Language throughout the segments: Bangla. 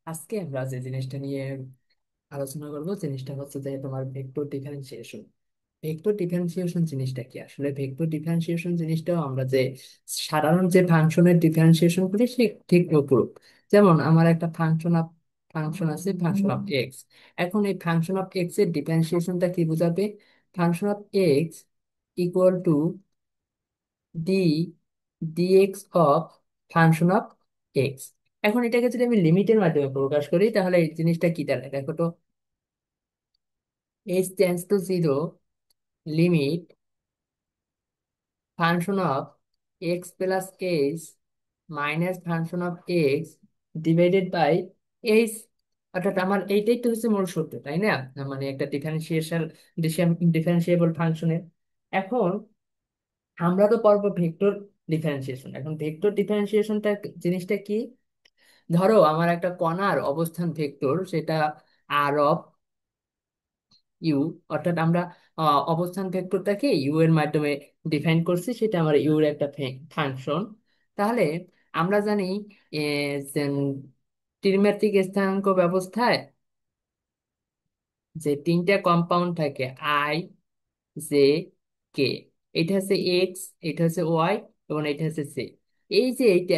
আজকে আমরা যে জিনিসটা নিয়ে আলোচনা করবো জিনিসটা হচ্ছে যে তোমার ভেক্টর ডিফারেন্সিয়েশন। ভেক্টর ডিফারেন্সিয়েশন জিনিসটা কি? আসলে ভেক্টর ডিফারেন্সিয়েশন জিনিসটাও আমরা যে সাধারণ যে ফাংশনের ডিফারেন্সিয়েশন করি সে ঠিক ওপর। যেমন আমার একটা ফাংশন আছে, ফাংশন অফ এক্স। এখন এই ফাংশন অফ এক্স এর ডিফারেন্সিয়েশনটা কি বোঝাবে? Function of x equal to d dx of function of x. এখন এটাকে যদি আমি লিমিটের মাধ্যমে প্রকাশ করি তাহলে এই জিনিসটা কি দাঁড়ায় দেখো তো। H tends to zero, limit function of x plus h minus function of x divided by h. অর্থাৎ আমার এইটাই তো হচ্ছে মূল সূত্র, তাই না? মানে একটা ডিফারেন্সিয়েবল ফাংশনের। এখন আমরা তো পড়বো ভেক্টর ডিফারেন্সিয়েশন। এখন ভেক্টর ডিফারেন্সিয়েশনটা জিনিসটা কি? ধরো আমার একটা কণার অবস্থান ভেক্টর, সেটা আর অফ ইউ। অর্থাৎ আমরা অবস্থান ভেক্টরটাকে ইউ এর মাধ্যমে ডিফাইন করছি, সেটা আমার ইউ এর একটা ফাংশন। তাহলে আমরা জানি যে ত্রিমাত্রিক স্থানাঙ্ক ব্যবস্থায় যে তিনটা কম্পাউন্ড থাকে, আই, জে, কে। এটা হচ্ছে এক্স, এটা হচ্ছে ওয়াই, এবং এটা হচ্ছে জে। এই যে এইটা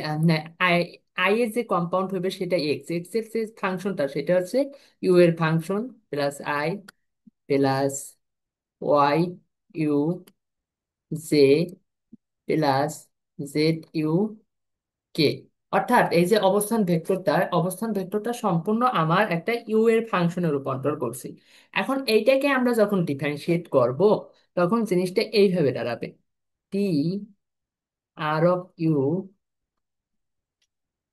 আই, আই এর যে কম্পাউন্ড হবে সেটা এক্স, এক্স এর যে ফাংশনটা সেটা হচ্ছে ইউ এর function, plus i plus y u j plus z u k. অর্থাৎ এই যে অবস্থান ভেক্টরটা সম্পূর্ণ আমার একটা ইউ এর ফাংশনে রূপান্তর করছি। এখন এইটাকে আমরা যখন ডিফারেন্সিয়েট করব তখন জিনিসটা এইভাবে দাঁড়াবে, টি আর অফ ইউ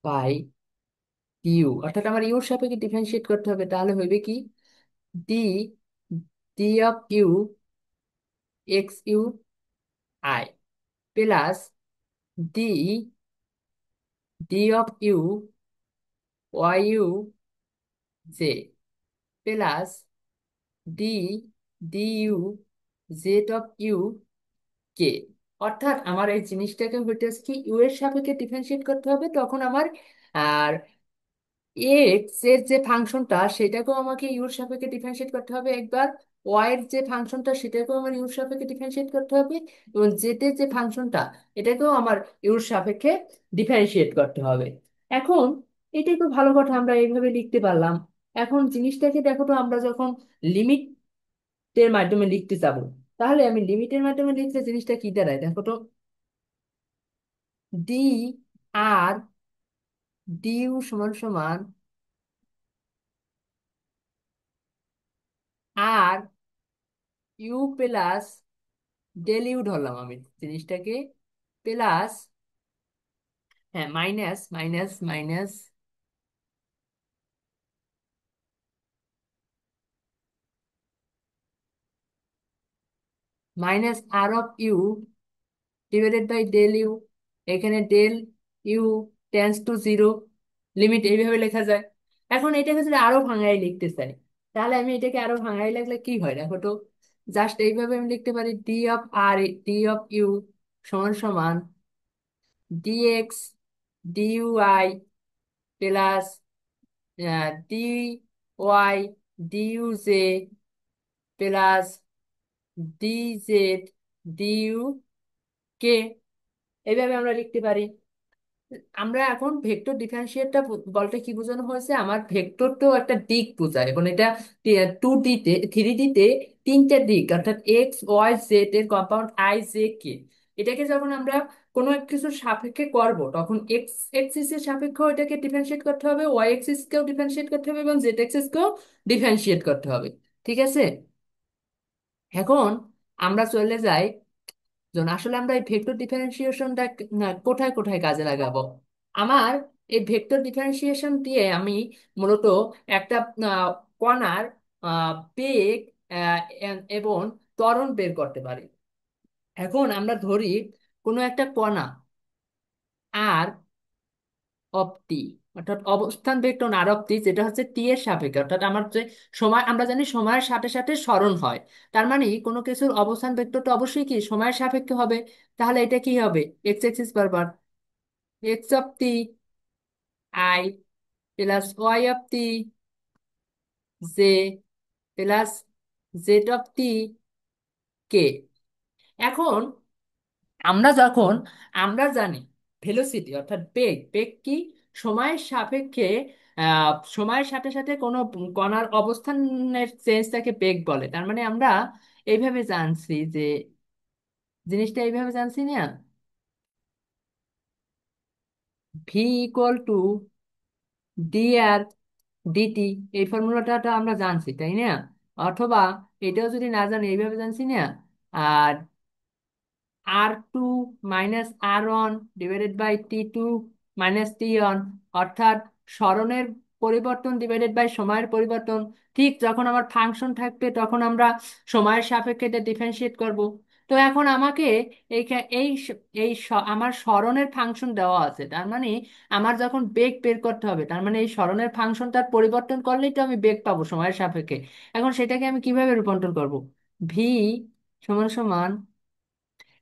বাই ইউ। অর্থাৎ আমার ইউর সাপেক্ষে ডিফারেন্সিয়েট করতে হবে, তাহলে হইবে কি, d d of u x u i plus d d of u y u j plus d d u z of u k. অর্থাৎ আমার এই জিনিসটাকে হইতেছে কি, ইউ এর সাপেক্ষে ডিফারেন্সিয়েট করতে হবে, তখন আমার আর এক্স এর যে ফাংশনটা সেটাকেও আমাকে ইউর সাপেক্ষে ডিফারেন্সিয়েট করতে হবে একবার, ওয়াই এর যে ফাংশনটা সেটাকেও আমার ইউর সাপেক্ষে ডিফারেন্সিয়েট করতে হবে, এবং জেড এর যে ফাংশনটা এটাকেও আমার ইউর সাপেক্ষে ডিফারেন্সিয়েট করতে হবে। এখন এটাই তো ভালো কথা, আমরা এইভাবে লিখতে পারলাম। এখন জিনিসটাকে দেখো তো, আমরা যখন লিমিটের মাধ্যমে লিখতে যাব, তাহলে আমি লিমিটের মাধ্যমে লিখলে জিনিসটা কি দাঁড়ায় দেখো তো। ডি আর ডিউ সমান সমান r u plus del u ধরলাম আমি জিনিসটাকে, প্লাস, হ্যাঁ, minus minus minus minus r of u divided by del u. এখানে del u tends to zero, limit এইভাবে লেখা যায়। এখন এটাকে যদি আরো ভাঙাই লিখতে চাই, তাহলে আমি এটাকে আরো ভাঙাই লিখলে কি হয় দেখো তো। জাস্ট এইভাবে আমি লিখতে পারি, ডি অফ ইউ সমান সমান d x d u i plus d y d u j plus d z d u k. এইভাবে আমরা লিখতে পারি। আমরা এখন ভেক্টর ডিফারেন্সিয়েটটা বলতে কি বোঝানো হয়েছে, আমার ভেক্টর তো একটা দিক বোঝায়, এবং এটা 2D তে 3D তে তিনটা দিক, অর্থাৎ এক্স ওয়াই জেড এর কম্পাউন্ড আই জে কে। এটাকে যখন আমরা কোনো এক কিছুর সাপেক্ষে করব, তখন এক্স এক্সিস এর সাপেক্ষে এটাকে ডিফারেন্সিয়েট করতে হবে, ওয়াই এক্সিস কেও ডিফারেন্সিয়েট করতে হবে, এবং জেড এক্সিস কেও ডিফারেন্সিয়েট করতে হবে। ঠিক আছে? এখন আমরা চলে যাই, যেমন আসলে আমরা এই ভেক্টর ডিফারেন্সিয়েশনটা কোথায় কোথায় কাজে লাগাবো। আমার এই ভেক্টর ডিফারেন্সিয়েশন দিয়ে আমি মূলত একটা আহ, কণার বেগ এবং ত্বরণ বের করতে পারি। এখন আমরা ধরি কোনো একটা কণা আর অফ টি, অর্থাৎ অবস্থান ভেক্টর আর অফ টি, যেটা হচ্ছে টি এর সাপেক্ষে। অর্থাৎ আমার যে সময়, আমরা জানি সময়ের সাথে সাথে সরণ হয়, তার মানে কোনো কিছুর অবস্থান ভেক্টরটা অবশ্যই কি সময়ের সাপেক্ষে হবে। তাহলে এটা কি হবে, এক্স এক্সিস বরাবর x of t i plus y of t j plus z of t k. এখন যখন আমরা জানি ভেলোসিটি অর্থাৎ বেগ, বেগ কি সময়ের সাপেক্ষে সময়ের সাথে সাথে কোনো কণার অবস্থানের চেঞ্জটাকে বেগ বলে। তার মানে আমরা এইভাবে জানছি যে জিনিসটা এইভাবে জানছি না, v equal to d r dt, এই ফর্মুলাটা আমরা জানছি তাই না? অথবা এটাও যদি না জানি এইভাবে জানছি না, আর R2 minus R1 divided by T2 minus T1, অর্থাৎ স্মরণের পরিবর্তন ডিভাইডেড বাই সময়ের পরিবর্তন। ঠিক যখন আমার ফাংশন থাকবে তখন আমরা সময়ের সাপেক্ষে এটা ডিফারেন্সিয়েট করব। তো এখন আমাকে এই আমার স্মরণের ফাংশন দেওয়া আছে, তার মানে আমার যখন বেগ বের করতে হবে, তার মানে এই স্মরণের ফাংশনটার পরিবর্তন করলেই তো আমি বেগ পাবো সময়ের সাপেক্ষে। এখন সেটাকে আমি কিভাবে রূপান্তর করব? ভি সমান সমান,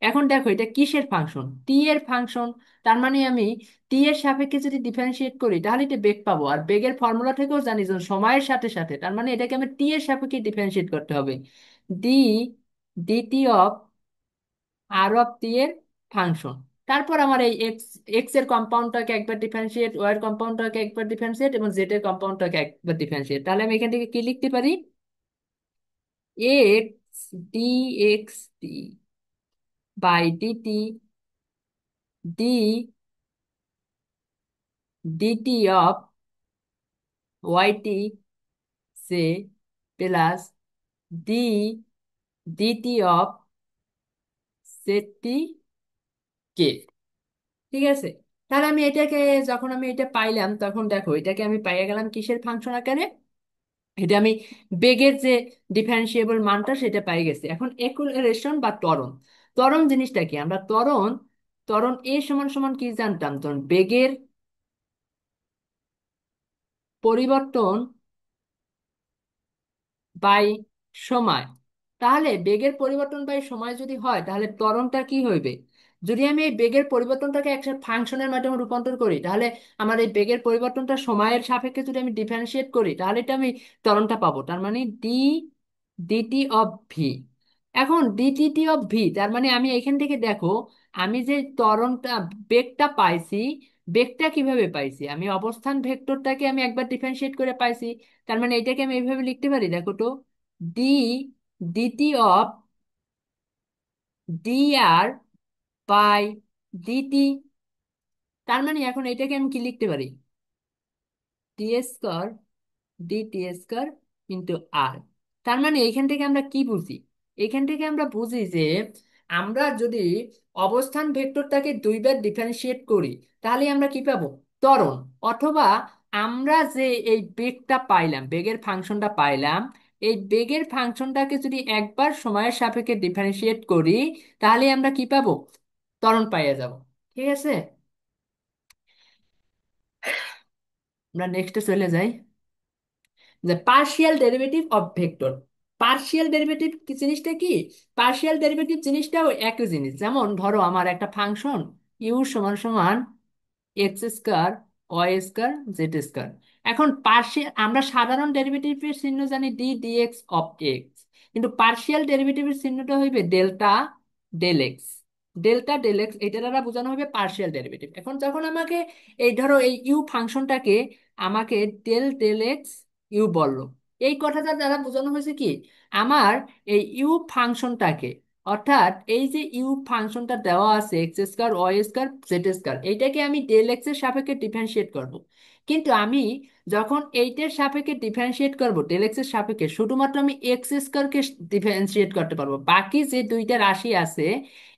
এখন দেখো এটা কিসের ফাংশন? টি এর ফাংশন। তার মানে আমি টি এর সাপেক্ষে যদি ডিফারেন্সিয়েট করি তাহলে এটা বেগ পাবো, আর বেগের ফর্মুলা থেকেও জানি যে সময়ের সাথে সাথে, তার মানে এটাকে আমি টি এর সাপেক্ষে ডিফারেন্সিয়েট করতে হবে। D DT of r of t এর ফাংশন। তারপর আমার এই এক্স, এক্স এর কম্পাউন্ডটাকে একবার ডিফারেন্সিয়েট, ওয়াই এর কম্পাউন্ডটাকে একবার ডিফারেন্সিয়েট এবং জেড এর কম্পাউন্ডটাকে একবার ডিফারেন্সিয়েট। তাহলে আমি এখান থেকে কি লিখতে পারি? X d x t by dt d DT of y t সে প্লাস ডি ডিটি অফ সেটি কে। ঠিক আছে, তাহলে আমি এটাকে, যখন আমি এটা পাইলাম তখন দেখো এটাকে আমি পাইয়ে গেলাম কিসের ফাংশন আকারে? এটা আমি বেগের যে ডিফারেন্সিয়েবল মানটা সেটা পাই গেছি। এখন একুলেশন বা ত্বরণ, ত্বরণ জিনিসটা কি? আমরা ত্বরণ, ত্বরণ এ সমান সমান কি জানতাম? তখন বেগের পরিবর্তন বাই সময়। তাহলে বেগের পরিবর্তন বাই সময় যদি হয় তাহলে ত্বরণটা কি হইবে? যদি আমি এই বেগের পরিবর্তনটাকে একটা ফাংশনের মাধ্যমে রূপান্তর করি, তাহলে আমার এই বেগের পরিবর্তনটা সময়ের সাপেক্ষে যদি আমি ডিফারেন্সিয়েট করি তাহলে এটা আমি ত্বরণটা পাবো। তার মানে ডি ডিটি অফ ভি। এখন ডিটিটি অফ ভি, তার মানে আমি এখান থেকে দেখো আমি যে ত্বরণটা, বেগটা পাইছি, বেগটা কিভাবে পাইছি? আমি অবস্থান ভেক্টরটাকে আমি একবার ডিফারেন্সিয়েট করে পাইছি। তার মানে এটাকে আমি এইভাবে লিখতে পারি, দেখো তো, d DT of d r by dt. তার মানে এখন এটাকে আমি কি লিখতে পারি? T square dt square into r. তার মানে এইখান থেকে আমরা কি বুঝি? এখান থেকে আমরা বুঝি যে আমরা যদি অবস্থান ভেক্টরটাকে দুইবার ডিফারেন্সিয়েট করি তাহলে আমরা কি পাবো? ত্বরণ। অথবা আমরা যে এই বেগটা পাইলাম, বেগের ফাংশনটা পাইলাম, এই বেগের ফাংশনটাকে যদি একবার সময়ের সাপেক্ষে ডিফারেন্সিয়েট করি তাহলে আমরা কি পাবো? ত্বরণ পাইয়ে যাব। ঠিক আছে, আমরা নেক্সটে চলে যাই, যে partial derivative of vector. Partial derivative কি জিনিসটা কি? পার্শিয়াল ডেরিভেটিভ জিনিসটাও একই জিনিস। যেমন ধরো আমার একটা ফাংশন ইউ সমান সমান x square y square z square. এখন পার্শিয়াল, আমরা সাধারণ ডেরিভেটিভের চিহ্ন জানি ডি ডিএক্স অফ এক্স, কিন্তু পার্শিয়াল ডেরিভেটিভের চিহ্নটা হইবে delta del x. Delta del x এটা দ্বারা বোঝানো হবে পার্শিয়াল ডেরিভেটিভ। এখন যখন আমাকে এই ধরো এই ইউ ফাংশনটাকে আমাকে ডেল ডেল এক্স ইউ বললো, এই কথাটা দ্বারা বোঝানো হয়েছে কি আমার এই ইউ ফাংশনটাকে, অর্থাৎ এই যে ইউ ফাংশনটা দেওয়া আছে x square y square z square, এইটাকে আমি ডেল এক্স এর সাপেক্ষে ডিফারেন্সিয়েট করব। কিন্তু আমি যখন এইটার সাপেক্ষে ডিফারেন্সিয়েট করব ডেল এক্স এর সাপেক্ষে, শুধুমাত্র আমি এক্স স্কয়ারকে ডিফারেন্সিয়েট করতে পারবো, বাকি যে দুইটা রাশি আছে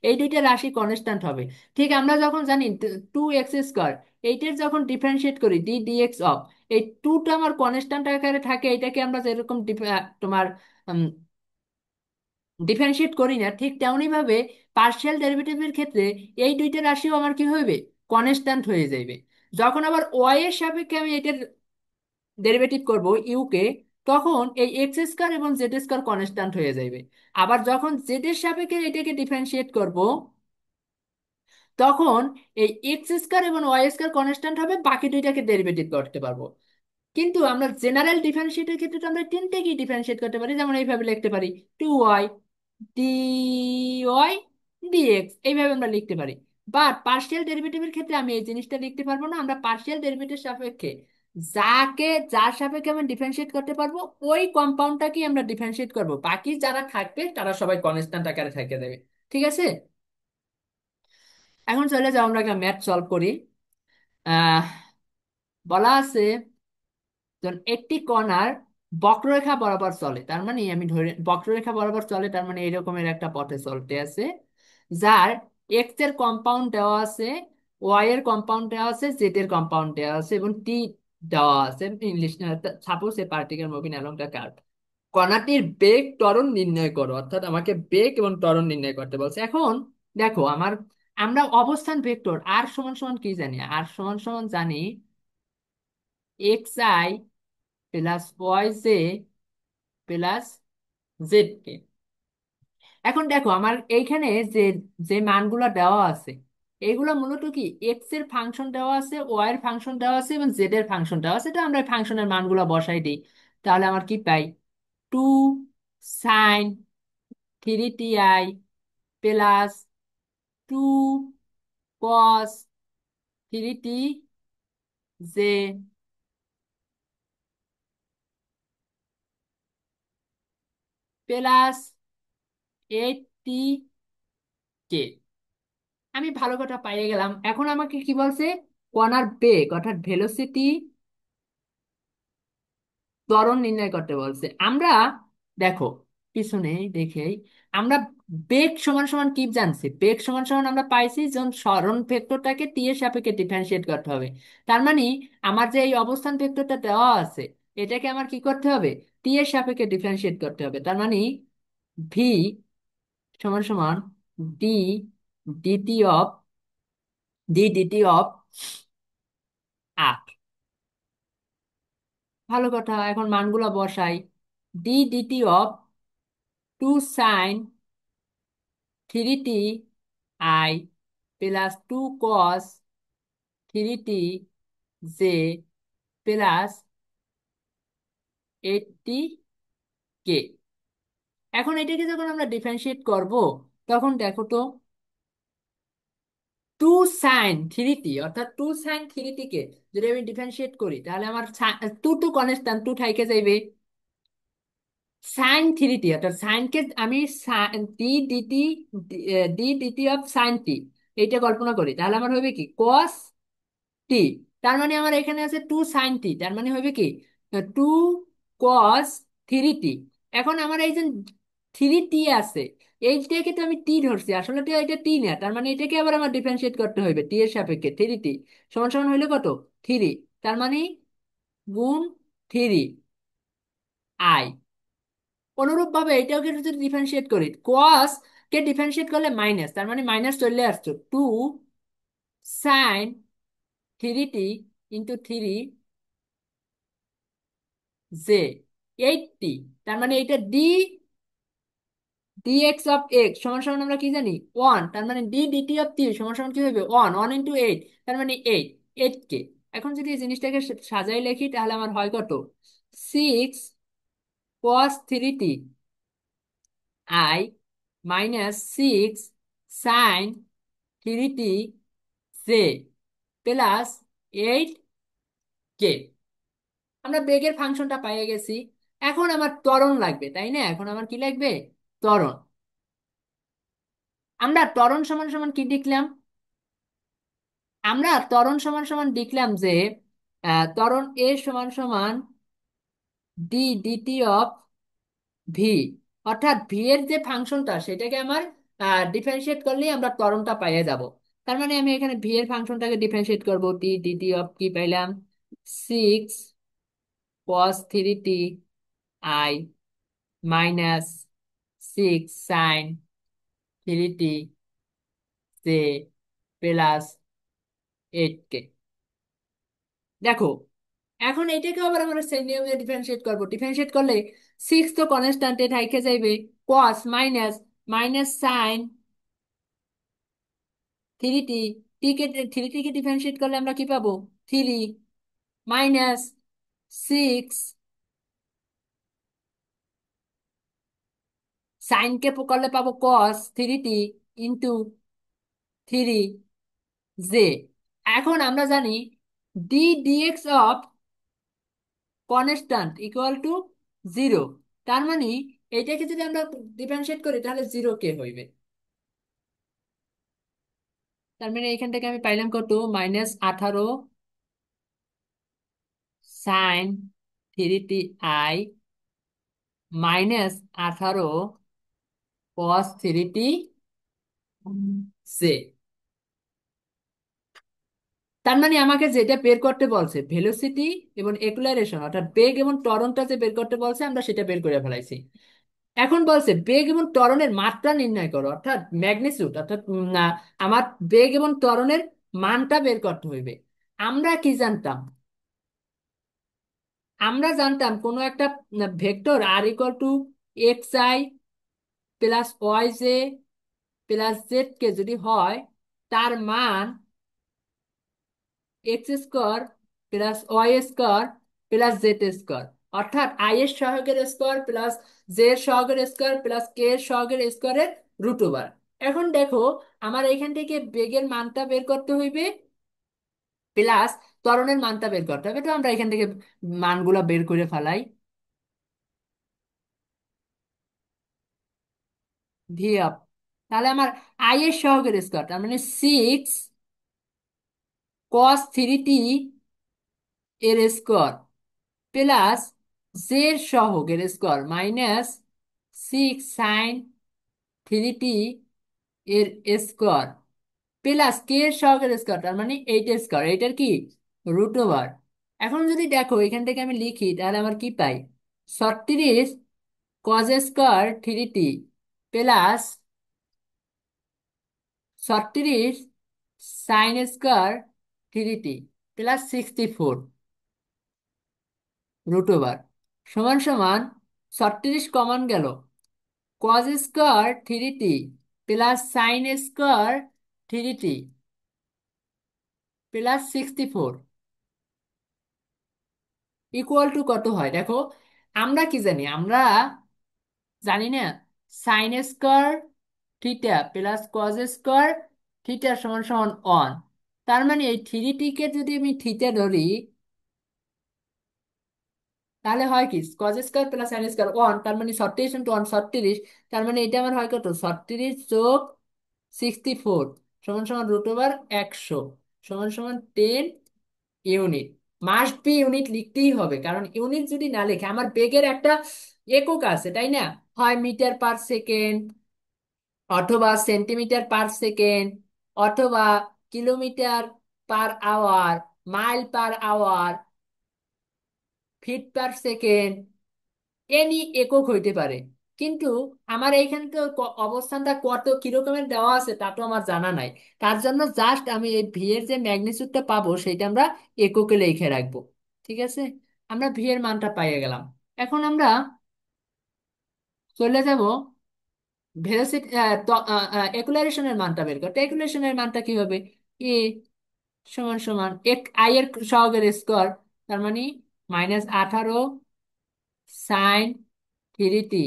এই দুইটা রাশি কনস্ট্যান্ট হবে। ঠিক আমরা যখন জানি টু এক্স স্কয়ার, এইটার যখন ডিফারেন্সিয়েট করি ডি ডিএক্স অফ, এই টুটা আমার কনস্ট্যান্ট আকারে থাকে, এটাকে আমরা যেরকম তোমার ডিফারেন্সিয়েট করি না, ঠিক তেমনি ভাবে পার্শিয়াল ডেরিভেটিভের ক্ষেত্রে এই দুইটা রাশিও আমার কি হইবে? কনস্ট্যান্ট হয়ে যাইবে। যখন আবার ওয়াই এর সাপেক্ষে আমি এটার ডেরিভেটিভ করব ইউ কে, তখন এই এক্স স্কয়ার এবং জেড স্কয়ার কনস্ট্যান্ট হয়ে যাইবে। আবার যখন জেড এর সাপেক্ষে এটাকে ডিফারেন্সিয়েট করব তখন এই এক্স স্কয়ার এবং ওয়াই স্কয়ার কনস্ট্যান্ট হবে, বাকি দুইটাকে ডেরিভেটিভ করতে পারবো। কিন্তু আমরা জেনারেল ডিফারেন্সিয়েটের ক্ষেত্রে তো আমরা তিনটেকেই ডিফারেন্সিয়েট করতে পারি, যেমন এইভাবে লিখতে পারি 2y dy dx, এইভাবে আমরা লিখতে পারি। বাট পার্শিয়াল ডেরিভেটিভের ক্ষেত্রে আমি এই জিনিসটা লিখতে পারবো না। আমরা পার্শিয়াল ডেরিভেটিভ সাপেক্ষে যার সাপেক্ষে আমি ডিফারেন্সিয়েট করতে পারবো ওই কম্পাউন্ডটাকেই আমরা ডিফারেন্সিয়েট করব, বাকি যারা থাকবে তারা সবাই কনস্ট্যান্ট আকারে থেকে যাবে। ঠিক আছে, এখন চলে যাও আমরা একটা ম্যাথ সলভ করি। আহ বলা আছে, যখন একটি কণার বক্ররেখা বরাবর চলে, তার মানে আমি ধরে বক্ররেখা বরাবর চলে, তার মানে এরকমের একটা পথে চলতে আছে, যার এক্স এর কম্পাউন্ড দেওয়া আছে, ওয়াই এর কম্পাউন্ড দেওয়া আছে, জেড এর কম্পাউন্ড দেওয়া আছে এবং টি দেওয়া আছে English. Suppose a particle moving along the curve. কণাটির বেগ ত্বরণ নির্ণয় করো, অর্থাৎ আমাকে বেগ এবং ত্বরণ নির্ণয় করতে বলছে। এখন দেখো আমরা অবস্থান ভেক্টর আর সমান সমান কি জানি, আর সমান সমান জানি x i plus y j plus z k. এখন দেখো আমার এইখানে যে যে মানগুলো দেওয়া আছে, এইগুলো মূলত কি এক্স এর ফাংশন দেওয়া আছে, ওয়াই এর ফাংশন দেওয়া আছে এবং জেড এর ফাংশন দেওয়া আছে। তো আমরা ফাংশনের মানগুলো বসাই দিই, তাহলে আমার কি পাই, 2 sin 3ti plus 2 cos 3t j plus 8t কে। আমি ভালো কথা পাইয়ে গেলাম। এখন আমাকে কি বলছে, কণার বেগ অর্থাৎ ভেলোসিটি ত্বরণ নির্ণয় করতে বলছে। আমরা দেখো পিছনে দেখেই আমরা বেগ সমান সমান কি জানছি, বেগ সমান সমান আমরা পাইছি যখন সরণ ভেক্টরটাকে টি এর সাপেক্ষে ডিফারেন্সিয়েট করতে হবে। তার মানে আমার যে এই অবস্থান ভেক্টরটা দেওয়া আছে, এটাকে আমার কি করতে হবে, টি এর সাপেক্ষে ডিফারেন্সিয়েট করতে হবে। তার মানে ভি সমান সমান d DT of d DT of r. ভালো কথা, এখন মানগুলো বসাই। D DT of 2 sin 3ti plus 2 cos 3t j plus 8t k. এখন এটাকে যখন আমরা ডিফারেন্সিয়েট করব, তখন দেখো তো 2 sin 3t অর্থাৎ 2 sin 3t কে যদি আমি ডিফারেন্সিয়েট করি, তাহলে আমার টু টু কনস্ট্যান্ট টু থাইকে যাইবে। sin 3t অর্থাৎ সাইনকে আমি d DT of sin t এইটা কল্পনা করি, তাহলে আমার হবে কি cos টি। তার মানে আমার এখানে আছে 2 sin t, তার মানে হবে কি 2 cos 3t। এখন আমার এই যে 3t আছে, এইটাকে তো আমি টি ধরছি, আসলে তো এটা টি না, তার মানে এটাকে আবার আমার ডিফারেন্সিয়েট করতে হবে টি এর সাপেক্ষে। 3t সমান সমান হইলে কত, 3, তার মানে গুণ 3i। অনুরূপ ভাবে এটাকে যদি ডিফারেন্সিয়েট করি, cos কে ডিফারেন্সিয়েট করলে মাইনাস, তার মানে মাইনাস চলে আসছো 2 sin 3t into 3 J 8t। তার মানে এটা dx অফ x সমান সমান আমরা কি জানি 1, তার মানে ডি ডিটি অফ 3 সমান সমান কি হবে 1, 1 ইন্টু 8, তার মানে 8 কে। এখন যদি এই জিনিসটাকে সাজাই লিখি, তাহলে আমার হয় কত, 6 cos 3t i minus 6 sin 3t j plus 8 কে। আমরা বেগের ফাংশনটা পেয়ে গেছি। এখন আমার ত্বরণ লাগবে, তাই না? এখন আমার কি লাগবে, ত্বরণ। আমরা ত্বরণ সমান সমান কি লিখলাম, আমরা ত্বরণ সমান সমান লিখলাম যে ত্বরণ এ সমান সমান ডি ডিটি অফ ভি, অর্থাৎ ভি এর যে ফাংশনটা সেটাকে আমার ডিফারেন্সিয়েট করলেই আমরা ত্বরণটা পাইয়ে যাব। তার মানে আমি এখানে ভি এর ফাংশনটাকে ডিফারেন্সিয়েট করবো, ডি ডিটি অফ কি পাইলাম, 6 cos 3t i minus 6 sin 3t j plus 8 কে। দেখো এখন এটাকে আবার আমরা সেই নিয়মে ডিফারেন্সিয়েট করবো, ডিফারেন্সিয়েট করলে 6 তো কনস্ট্যান্টে থাইকে যাইবে, কস মাইনাস মাইনাস সাইন 3t, টি কে 3t কে ডিফারেন্সিয়েট করলে আমরা কি পাবো, 3 মাইনাস সিক্স সাইনকে করলে পাবো cos three t into three j. এখন আমরা জানি d dx of constant equal to zero. তার মানে এটাকে যদি আমরা ডিফারেন্সিয়েট করি তাহলে জিরো কে হইবে। তার মানে এখান থেকে আমি পাইলাম কত, -18 sine three T I -18 cos three T J. তার মানে আমাকে যেটা বের করতে বলছে ভেলোসিটি এবং একুলারেশন অর্থাৎ বেগ এবং ত্বরণটা যে বের করতে বলছে আমরা সেটা বের করে ফেলাইছি। এখন বলছে বেগ এবং ত্বরণের মাত্রা নির্ণয় করো অর্থাৎ ম্যাগনিটিউড অর্থাৎ আমার বেগ এবং ত্বরণের মানটা বের করতে হইবে। আমরা কি জানতাম, আমরা জানতাম কোনো একটা vector r equal to x i plus y j plus z k যদি হয় তার মান x square plus y square plus z square, অর্থাৎ আই এর সহগের স্কোয়ার প্লাস জে এর সহগের স্কোয়ার প্লাস কে এর সহগের স্কোয়ারের রুট ওভার। এখন দেখো আমার এখান থেকে বেগের মানটা বের করতে হইবে প্লাস ত্বরণের মানটা বের করতে হবে। তো আমরা এখান থেকে মানগুলো বের করে ফেলাই। ভি আপ, তাহলে আমার আই এর সহগের স্কোয়ার তার মানে সিক্স কস থ্রি টি এর স্কোয়ার প্লাস জেড সহগের স্কোয়ার -6 সাইন থ্রি টি এর স্কোয়ার প্লাস কে এর সহগের স্কোয়ার তার মানে 8 এর স্কোয়ার, এইটার কি রুট ওভার। এখন যদি দেখো এখান থেকে আমি লিখি তাহলে আমার কি পাই, 36 cause square three t plus 36 sign square three t plus 64 root over সমান সমান 36 কমন গেল, cause square three t plus sine square three t plus 64 equal to কত হয় দেখো। আমরা কি জানি, আমরা জানি না sine square theta plus cos square theta সমান সমান অন। তার মানে এই থ্রি টিকে যদি আমি থিটা ধরি তাহলে হয় কি cos square plus sine square one, তার মানে 36 × 1 36, তার মানে এটা আমার হয় কত 36 + 64 সমান সমান রুট ওভার 100 সমান সমান 10 ইউনিট। মাস্ট বি ইউনিট লিখতেই হবে, কারণ ইউনিট যদি না লেখে আমার বেগের একটা একক আছে তাই না, হয় মিটার পার সেকেন্ড অথবা সেন্টিমিটার পার সেকেন্ড অথবা kilometre per hour, mile per hour, feet per second, any একক হইতে পারে। কিন্তু আমার এইখানে তো অবস্থানটা কত কিরকমের দেওয়া আছে তা তো আমার জানা নাই। তার জন্য জাস্ট আমি এই ভি এর যে ম্যাগনিটিউডটা পাবো সেটা আমরা এককে লিখে রাখবো। ঠিক আছে, আমরা ভি এর মানটা পাইয়ে গেলাম। এখন আমরা চলে যাব ভেলোসিটি একুলারেশনের মানটা বের করতে। একুলারেশনের মানটা কি হবে, এ সমান সমান এক আই এর সহগের স্কোয়ার তার মানে -18 sine three t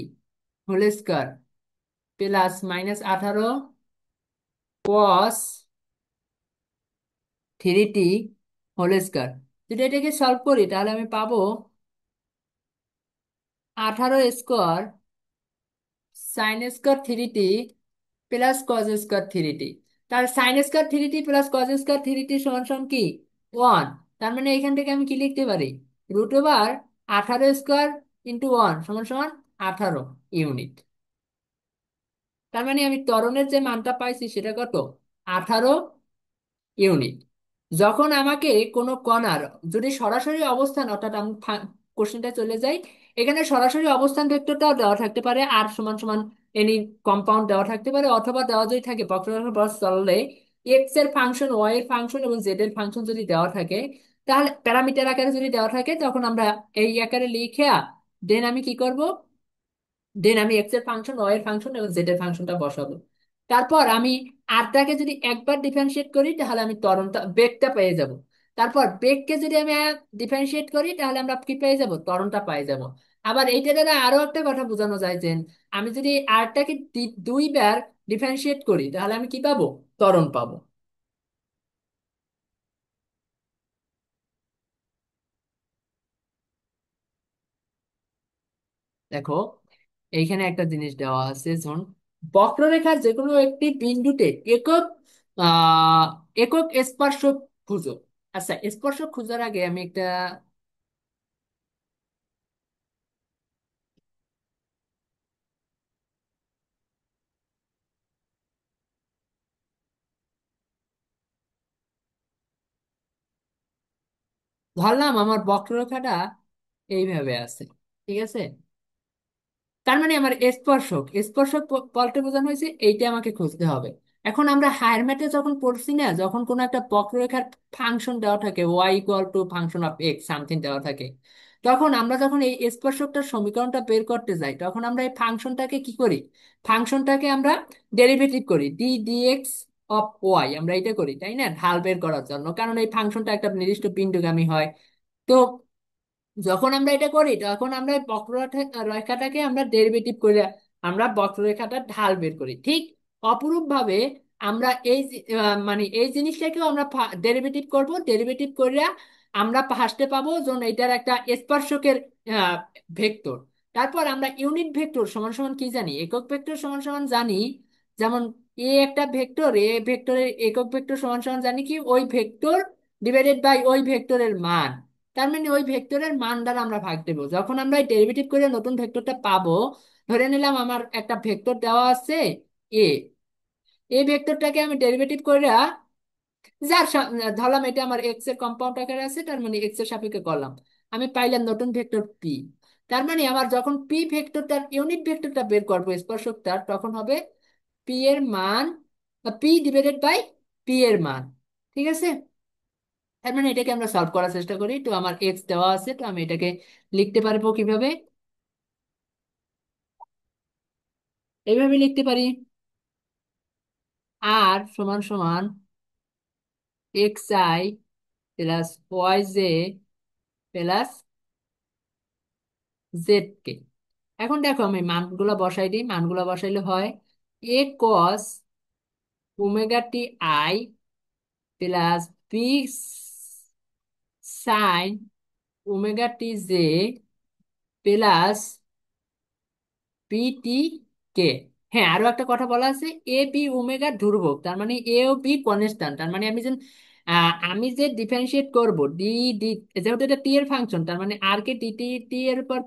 whole square plus -18 cos three t whole square. যদি এটাকে সলভ করি তাহলে আমি পাবো 18 square sine square three t plus cos square three t. তার sine square three t plus cos square three t সমান সমান কি ওয়ান। তার মানে এখান থেকে আমি কি লিখতে পারি, root over 18 square into one সমান সমান 18 ইউনিট। তার মানে আমি ত্বরণের যে মানটা পাইছি সেটা কত, 18 ইউনিট। যখন আমাকে কোনো কণার যদি সরাসরি অবস্থান অর্থাৎ আমি কোশ্চেনটা চলে যাই, এখানে সরাসরি অবস্থান ভেক্টরটাও দেওয়া থাকতে পারে আর সমান সমান এনি কম্পাউন্ড দেওয়া থাকতে পারে, অথবা দেওয়া যদি থাকে বক্ররেখার পথ চললে এক্স এর ফাংশন ওয়াই এর ফাংশন এবং জেড এর ফাংশন যদি দেওয়া থাকে তাহলে প্যারামিটার আকারে যদি দেওয়া থাকে তখন আমরা এই আকারে লিখে দেন আমি কি করব, দেন আমি এক্স এর ফাংশন ওয়াই এর ফাংশন এবং জেড এর ফাংশনটা বসাবো। তারপর আমি আরটাকে যদি একবার ডিফারেন্সিয়েট করি তাহলে আমি ত্বরণটা বেগটা পেয়ে যাব। তারপর বেগকে যদি আমি ডিফারেন্সিয়েট করি তাহলে আমরা কি পেয়ে যাব, ত্বরণটা পেয়ে যাব। আবার এইটা দ্বারা আরো একটা কথা বোঝানো যায় যে আমি যদি আরটাকে দুইবার ডিফারেন্সিয়েট করি তাহলে আমি কি পাবো, ত্বরণ পাবো। দেখো এইখানে একটা জিনিস দেওয়া আছে, যেমন বক্ররেখার যে কোনো একটি বিন্দুতে একক আহ একক স্পর্শক খুঁজো। আচ্ছা, স্পর্শক খোঁজার আগে আমি একটা, ধরলাম আমার বক্ররেখাটা এইভাবে আছে, ঠিক আছে। তার মানে আমার স্পর্শক স্পর্শক বলতে বোঝানো হয়েছে এইটা আমাকে খুঁজতে হবে। এখন আমরা হায়ার ম্যাথে যখন পড়ছি না, যখন কোনো একটা বক্ররেখার ফাংশন দেওয়া থাকে y equal to function of x something দেওয়া থাকে, তখন আমরা যখন এই স্পর্শকটার সমীকরণটা বের করতে যাই তখন আমরা এই ফাংশনটাকে কি করি, ফাংশনটাকে আমরা ডেরিভেটিভ করি, ডি ডিএক্স অফ ওয়াই, আমরা এটা করি তাই না, ঢাল বের করার জন্য, কারণ এই ফাংশনটা একটা নির্দিষ্ট বিন্দুগামী হয়। তো যখন আমরা এটা করি তখন আমরা এই রেখাটাকে আমরা ডেরিভেটিভ করে আমরা বক্ররেখাটার ঢাল বের করি। ঠিক অপরূপ ভাবে আমরা মানে এই জিনিসটাকেও আমরা ডেরিভেটিভ করব, ডেরিভেটিভ করে আমরা ফার্স্টে পাবো যখন এটার একটা স্পর্শকের ভেক্টর। তারপর আমরা ইউনিট ভেক্টর সমান সমান কি জানি, একক ভেক্টর সমান সমান জানি, যেমন এ একটা ভেক্টর, এ ভেক্টরের একক ভেক্টর সমান সমান জানি কি, ওই ভেক্টর ডিভাইডেড বাই ওই ভেক্টরের মান। তার মানে ওই ভেক্টরের মান দ্বারা আমরা ভাগ দেবো যখন আমরা ডেরিভেটিভ করে নতুন ভেক্টরটা পাবো। ধরে নিলাম আমার একটা ভেক্টর দেওয়া আছে এ, এই ভেক্টরটাকে আমি ডেরিভেটিভ করে ধরলাম এটা আমার এক্স এর কম্পাউন্ড আকারে আছে, তার মানে এক্স এর সাপেক্ষে করলাম, আমি পাইলাম নতুন ভেক্টর পি। তার মানে আমার যখন পি ভেক্টরটার ইউনিট ভেক্টরটা বের করবো স্পর্শকটার, তখন হবে পি এর মান, পি ডিভাইডেড বাই পি এর মান, ঠিক আছে। তার মানে এটাকে আমরা সলভ করার চেষ্টা করি, তো আমার এক্স দেওয়া আছে, তো আমি এটাকে লিখতে পারবো কিভাবে, এইভাবে লিখতে পারি, আর সমান সমান x i plus y j plus z k. এখন দেখো আমি মানগুলো বসাই দিই, মানগুলো বসাইলে হয় a cos omega t i plus b sine omega t j plus p t k. হ্যাঁ, আরো একটা কথা বলা আছে, এ বি ওমেগা ধ্রুবক, তার মানে এ ও বি কনস্ট্যান্ট, তার মানে আমি যে ডিফারেন্সিয়েট করব ডি ডি, যেহেতু এটা টি এর ফাংশন, তার মানে আর কে টি টি টি এর উপর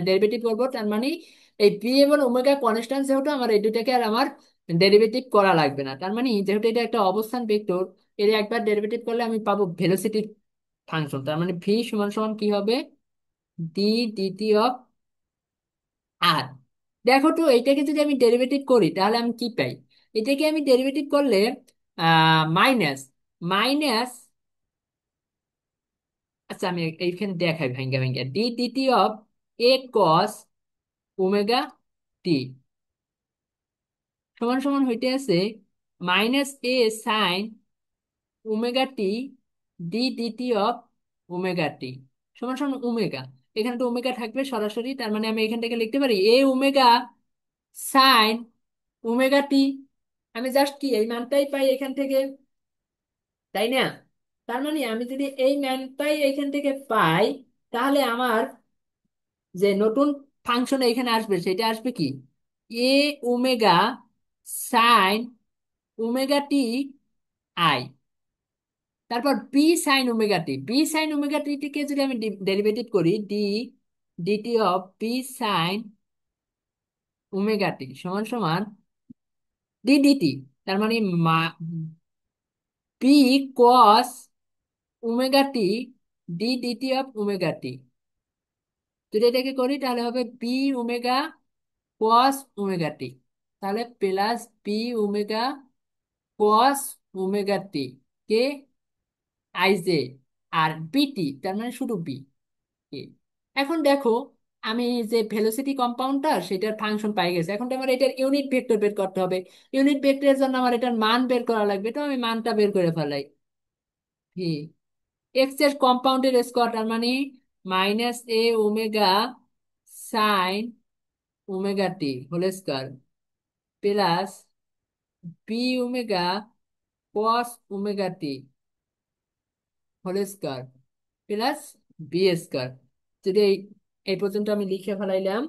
ডেরিভেটিভ করব, তার মানে এই পি এবং ওমেগা কনস্ট্যান্ট, যেহেতু আমার এই দুটাকে আর আমার ডেরিভেটিভ করা লাগবে না, তার মানে যেহেতু এটা একটা অবস্থান ভেক্টর, এর একবার ডেরিভেটিভ করলে আমি পাবো ভেলোসিটি ফাংশন, তার মানে ভি সমান সমান কি হবে, ডি ডিটি অফ আর। দেখো তো এইটাকে যদি আমি ডেরিভেটিভ করি তাহলে আমি কি পাই, এটাকে আমি ডেরিভেটিভ করলে মাইনাস মাইনাস, আচ্ছা আমি এইখানে দেখাই ভাঙ্গা ভাঙ্গা, d DT of a cos omega t সমান সমান হইতে আছে minus a sine omega t d DT of omega t সমান সমান ওমেগা, এখানে তো ওমেগা থাকবে সরাসরি, তার মানে আমি এখান থেকে লিখতে পারি এ ওমেগা সাইন ওমেগা টি। আমি জাস্ট কি এই মানটাই পাই এখান থেকে, তাই না। তার মানে আমি যদি এই মানটাই এখান থেকে পাই তাহলে আমার যে নতুন ফাংশন এখানে আসবে সেটা আসবে কি, a omega sine omega t i, তারপর b sine omega t, b sine omega t কে যদি আমি ডেরিভেটিভ করি d DT of b sine omega t সমান সমান ডি ডিটি, তার মানে p cos omega t d DT of omega t, যদি এটাকে করি তাহলে হবে p omega cos omega t, তাহলে plus p omega cos omega t k i j, আর বিটি তার মানে শুধু বি কে। এখন দেখো আমি যে ভেলোসিটি কম্পাউন্ডার সেটার ফাংশন পাই গেছে, এখন তো আমার এটার ইউনিট ভেক্টর বের করতে হবে, ইউনিট ভেক্টরের জন্য আমার এটার মান বের করা লাগবে, তো আমি মানটা বের করে ফেলাই, ভি এক্স এর কম্পাউন্ডের স্কোয়ার, তার মানে minus a omega sine omega t whole square plus b omega cos omega t whole square plus b square. যদি এই এই পর্যন্ত আমি লিখে ফেলাইলাম।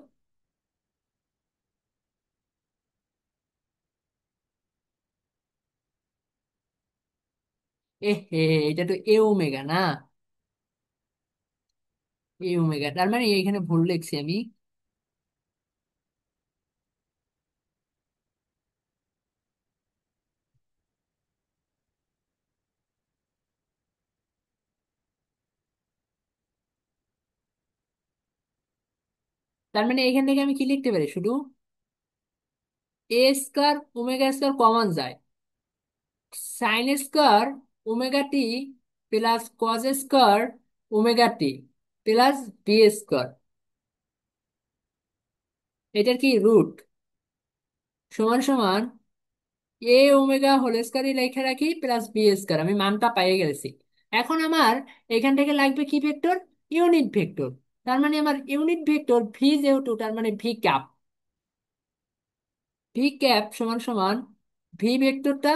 এ হে, এটা তো এ ওমেগা না, এ ওমেগা, তার মানে এইখানে ভুল লিখছি আমি। তার মানে এখান থেকে আমি কি লিখতে পারি, শুধু এ স্কোয়ার ওমেগা স্কোয়ার কমন যায়, sign square omega t plus cos square omega t plus b square, এটার কি রুট সমান সমান এ ওমেগা হোল স্কোয়ারই লেখা রাখি প্লাস বি স্কোয়ার, আমি মানটা পেয়ে গেছি। এখন আমার এখান থেকে লাগবে কি ভেক্টর, ইউনিট ভেক্টর। তার মানে আমার ইউনিট ভেক্টর ভি যেহেতু, তার মানে ভি ক্যাপ, ভি ক্যাপ সমান সমান ভি ভেক্টরটা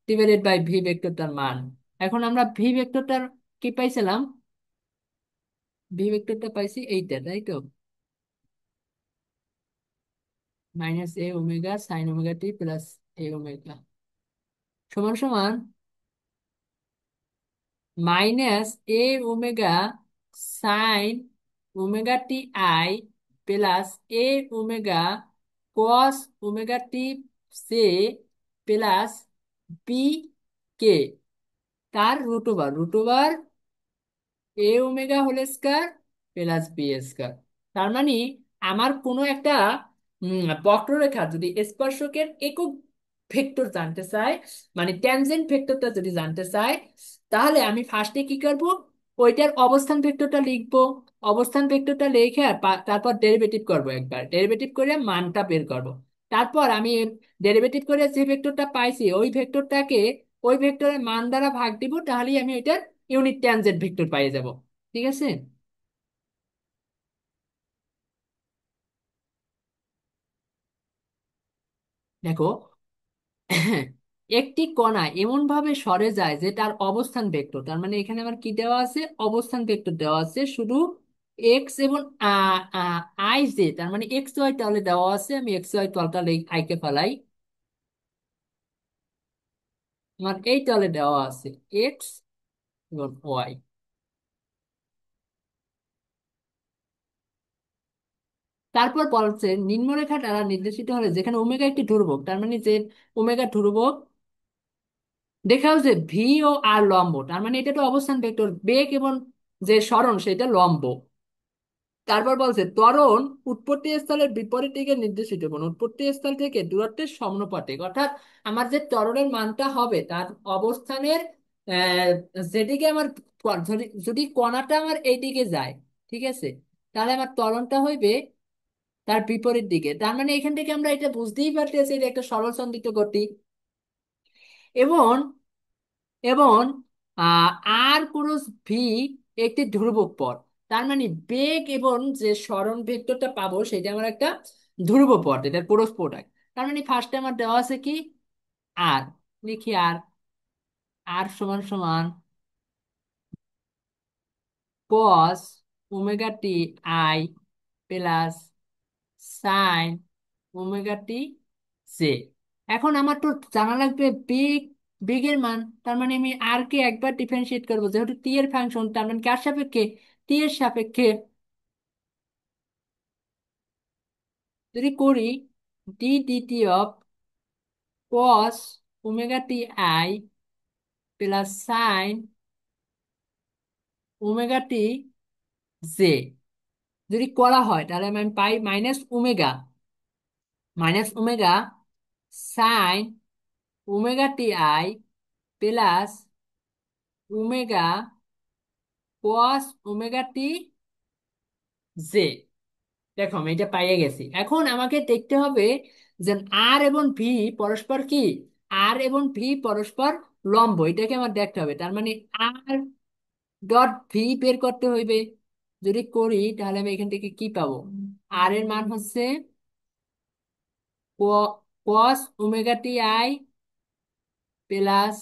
ডিভাইডেড বাই ভি ভেক্টরটার মান। এখন আমরা ভি ভেক্টরটার কি পাইছিলাম, ভি ভেক্টরটা পাইছি এইটা, তাই তো, minus a omega sine omega t plus a omega সমান সমান minus a omega sine omega t i plus a omega cos omega t সে প্লাস বি কে, তার root over a omega whole square plus b square. তার মানে আমার কোনো একটা বক্ররেখা যদি স্পর্শকের একক ভেক্টর জানতে চাই, মানে ট্যানজেন্ট ভেক্টরটা যদি জানতে চাই, তাহলে আমি ফার্স্টে কি করব, ওইটার অবস্থান ভেক্টরটা লিখবো। অবস্থান ভেক্টরটা লিখে আর তারপর ডেরিভেটিভ করব, একবার ডেরিভেটিভ করে মানটা বের করব। তারপর আমি ডেরিভেটিভ করে যে ভেক্টরটা পাইছি ওই ভেক্টরটাকে ওই ভেক্টরের মান দ্বারা ভাগ দিব, তাহলেই আমি ওইটার ইউনিট ট্যানজেন্ট ভেক্টর পেয়ে যাব। ঠিক আছে। দেখো, একটি কণা এমন ভাবে সরে যায় যে তার অবস্থান ভেক্টর, তার মানে এখানে আমার কি দেওয়া আছে, অবস্থান ভেক্টর দেওয়া আছে শুধু এক্স এবং আই জে, তার মানে এক্স ওয়াই তাহলে দেওয়া আছে, আমি এক্স ওয়াই তলটা আইকে ফেলাই, আমার এই তলে দেওয়া আছে এক্স এবং ওয়াই। তারপর বলছে নিম্নরেখা দ্বারা নির্দেশিত হলে যেখানে ওমেগা একটি ধ্রুবক, তার মানে যে ওমেগা ধ্রুবক, দেখা যাচ্ছে ভি ও আর লম্ব, তার মানে এটা তো অবস্থান ভেক্টর, বেগ এবং যে সরণ সেটা লম্ব। তারপর বলছে ত্বরণ উৎপত্তি স্থলের বিপরীত দিকে নির্দেশিত, এবং উৎপত্তি স্থল থেকে দূরত্বের সমানুপাতিক, অর্থাৎ আমার যে ত্বরণের মানটা হবে তার অবস্থানের আহ, যেদিকে আমার যদি কণাটা আমার এইদিকে যায়, ঠিক আছে, তাহলে আমার ত্বরণটা হইবে তার বিপরীত দিকে। তার মানে এখান থেকে আমরা এটা বুঝতেই পারতেছি এটা একটা সরলসন্ধিত গতি। এবং এবং আর ক্রস ভি একটি ধ্রুবক পথ, তার মানে বেগ এবং যে সরণ ভেক্টরটা পাবো সেটা আমার একটা ধ্রুব পথ, এটা ক্রস প্রোডাক্ট। তার মানে ফার্স্টে আমার দেওয়া আছে কি, আর, লিখি আর, আর সমান সমান কস omega t i plus sine omega t J. এখন আমার তো জানা লাগবে বিগ, বিগের মান, তার মানে আমি আর কে একবার ডিফারেন্সিয়েট করবো, যেহেতু টি এর ফাংশন, তার মানে কার সাপেক্ষে, টি এর সাপেক্ষে। যদি করি d DT of cos omega t i plus sine omega t j, যদি করা হয় তাহলে আমি পাই minus omega sine omega t i plus omega cos omega t j. দেখো আমি এটা পাইয়ে গেছি, এখন আমাকে দেখতে হবে যে আর এবং ভি পরস্পর কি, আর এবং ভি পরস্পর লম্ব, এটাকে আমার দেখতে হবে। তার মানে আর ডট ভি বের করতে হইবে। যদি করি তাহলে আমি এখান থেকে কি পাবো? আর এর মান হচ্ছে cos omega t i plus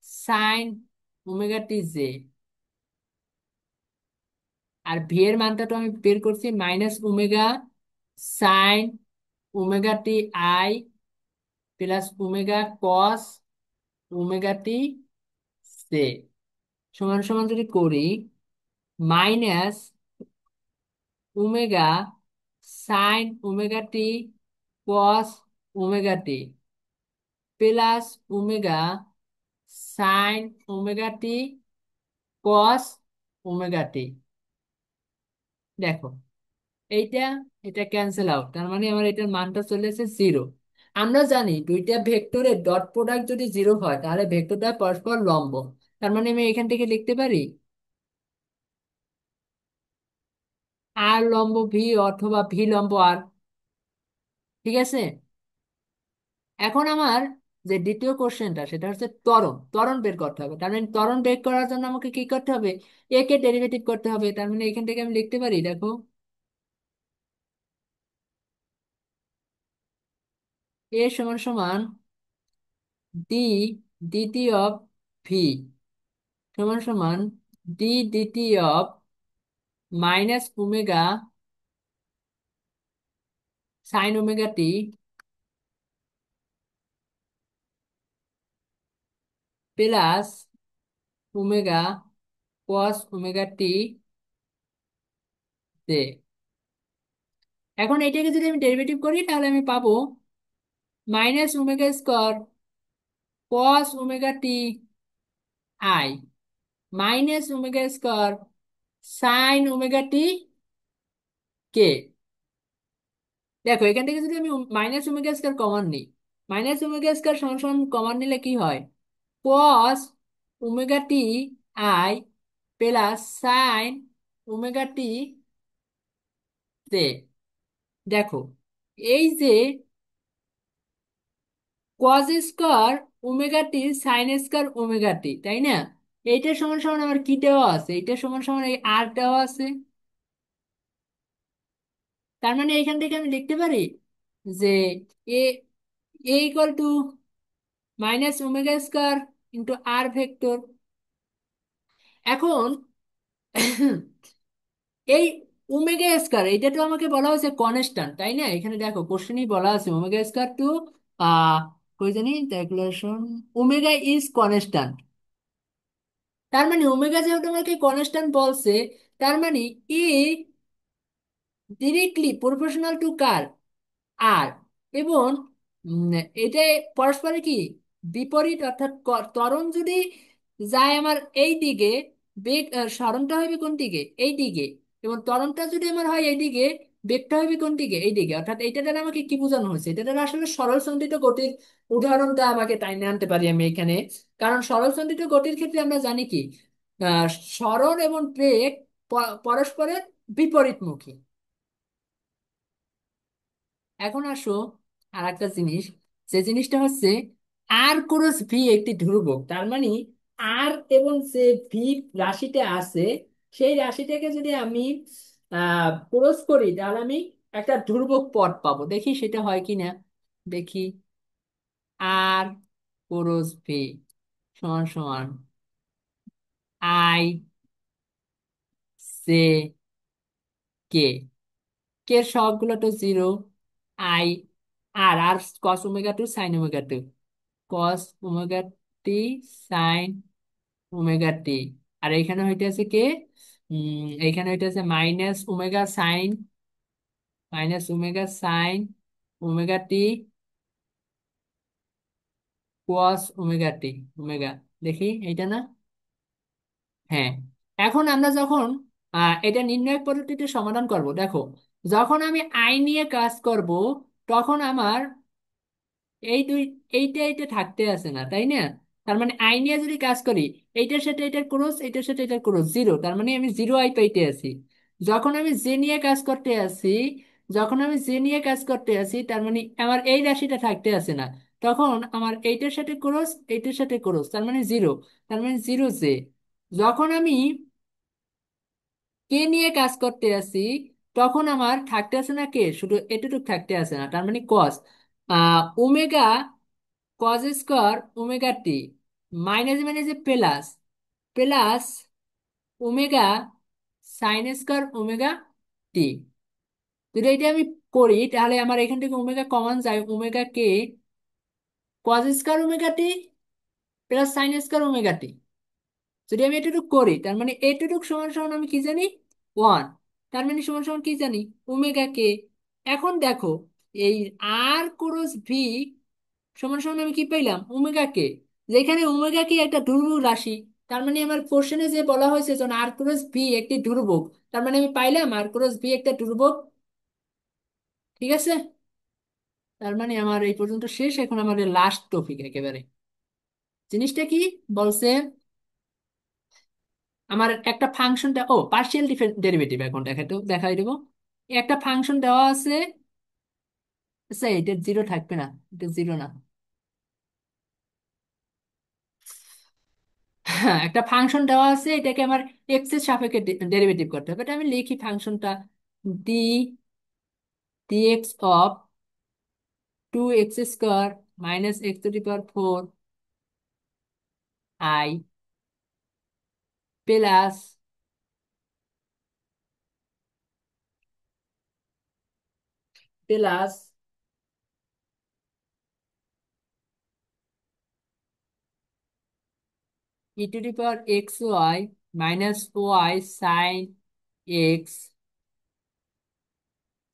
sine omega t j. আর ভি এর মানটা তো আমি বের করছি minus omega sine omega t i plus omega cos omega t j সমান সমান যদি করি minus omega sine omega t cos omega t plus omega sine omega t cos omega t. দেখো এইটা এটা ক্যান্সেল আউট, তার মানে আমার এটার মানটা চলে এসেছে জিরো। আমরা জানি দুইটা ভেক্টরের ডট প্রোডাক্ট যদি জিরো হয় তাহলে ভেক্টরটা পরস্পর লম্ব। তার মানে আমি এখান থেকে লিখতে পারি আর লম্ব ভি অথবা ভি লম্ব আর। ঠিক আছে। এখন আমার যে দ্বিতীয় কোশ্চেনটা সেটা হচ্ছে ত্বরণ। ত্বরণ বের করতে হবে, তার মানে ত্বরণ বের করার জন্য আমাকে কি করতে হবে? এ কে ডেরিভেটিভ করতে হবে। তার মানে এখান থেকে আমি লিখতে পারি, দেখো এ সমান সমান ডি ডিটি অফ ভি সমান সমান d DT of minus omega sine omega t plus omega cos omega t দে। এখন এটাকে যদি আমি ডেরিভেটিভ করি তাহলে আমি পাবো minus omega square cos omega t i minus omega square sine omega t কে। দেখো এখান থেকে যদি আমি মাইনাস ওমেগা স্কোয়ার কমন নিই, মাইনাস ওমেগা স্কোয়ার সমান সমান কমন নিলে কি হয়? Cos omega t i plus sine omega t তে। দেখো এই যে cause square omega t sign square omega টি, তাই না? এইটার সমান সমান আমার কি দেওয়া আছে? এইটার সমান সমান এই আর দেওয়া আছে। তার মানে এখান থেকে আমি লিখতে পারি যে a equal to minus omega square into r vector. এখন এই ওমেগা স্কোয়ার এটা তো আমাকে বলা হয়েছে কনস্ট্যান্ট, তাই না? এখানে দেখো কোশ্চেনই বলা আছে ওমেগা স্কোয়ার টু আহ কই জানি ক্যালকুলেশন ওমেগা ইজ কনস্ট্যান্ট। তার মানে ওমেগা যেহেতু আমাকে কনস্ট্যান্ট বলছে, তার মানে ই ডিরেক্টলি প্রপোর্শনাল টু কার? আর এবং উম, এটা পরস্পর কি বিপরীত, অর্থাৎ ত্বরণ যদি যায় আমার এই দিকে, বেগ সরণটা হবে কোন দিকে? এই দিকে। এবং ত্বরণটা যদি আমার হয় এই দিকে, বেগটা হবে কোন দিকে? এই দিকে। অর্থাৎ এইটা দ্বারা আমাকে কি বোঝানো হয়েছে? এটা দ্বারা আসলে সরল সন্ধিত গতির উদাহরণটা আমাকে টাইনে আনতে পারি আমি এখানে। কারণ সরল সন্ধিত গতির ক্ষেত্রে আমরা জানি কি আহ সরণ এবং বেগ পরস্পরের বিপরীতমুখী। এখন আসো আর একটা জিনিস, যে জিনিসটা হচ্ছে আর ক্রস ভি একটি ধ্রুবক। তার মানে আর এবং যে ভি রাশিটা আছে সেই রাশিটাকে যদি আমি ক্রস করি তাহলে আমি একটা ধ্রুবক পদ পাবো। দেখি সেটা হয় কি না। দেখি আর ক্রস ভি সমান সমান আই জে কে। কে সবগুলো তো জিরো। আই আর r cos omega two sine omega two cos omega t sine omega t. আর এখানে হইতেছে কে এইখানে হইতেছে minus omega sine omega t cos omega t omega. দেখি এইটা না? হ্যাঁ। এখন আমরা যখন এটা নির্ণায়ক পদ্ধতিতে সমাধান করব, দেখো যখন আমি আই নিয়ে কাজ করব তখন আমার এই দুই এইটা এইটা থাকতে আসে না, তাই না? তার মানে আই নিয়ে যদি কাজ করি এইটার সাথে এটার ক্রস, এটার সাথে এটার ক্রস জিরো, তার মানে আমি জিরো আই পাইতে আছি। যখন আমি জে নিয়ে কাজ করতে আসি, যখন আমি জে নিয়ে কাজ করতে আসি তার মানে আমার এই রাশিটা থাকতে আসে না। তখন আমার এইটার সাথে ক্রস এইটার সাথে ক্রস, তার মানে জিরো, তার মানে জিরো জে। যখন আমি কে নিয়ে কাজ করতে আসি, তখন আমার থাকতে আছে না কে, শুধু এতটুকু থাকতে আছে না, তার মানে cos omega cos square omega t minus মানে যে plus plus omega sine square omega t. যদি এটা আমি করি তাহলে আমার এখান থেকে ওমেগা কমন যায়, ওমেগা কে cos square omega t plus sine square omega t. যদি আমি এটুকু করি তার মানে এটুকু সমান সমান আমি কি জানি, ওয়ান। তার মানে সমান সমান কি জানি, ওমেগা কে। এখন দেখো, এই আর ক্রস ভি সমান সমান আমি কি পাইলাম, ওমেগা কে। যেখানে ওমেগা কি একটা ধ্রুবক রাশি, তার মানে আমার কোশ্চেনে যে বলা হয়েছে যখন আর ক্রস ভি একটি ধ্রুবক, তার মানে আমি পাইলাম আর ক্রস ভি একটা ধ্রুবক। ঠিক আছে, তার মানে আমার এই পর্যন্ত শেষ। এখন আমাদের লাস্ট টপিক একেবারে, জিনিসটা কি বলছে, আমার একটা ফাংশনটা ও পার্শিয়াল ডেরিভেটিভ এখন দেখাই দেবো। একটা ফাংশন দেওয়া আছে, আচ্ছা এটা জিরো থাকবে না, এটা জিরো না। হ্যাঁ, একটা ফাংশন দেওয়া আছে, এটাকে আমার এক্স এর সাপেক্ষে ডেরিভেটিভ করতে হবে। এটা আমি লিখি ফাংশনটা, d d x of 2x² minus x⁴ i plus plus e⁻xy minus y sine x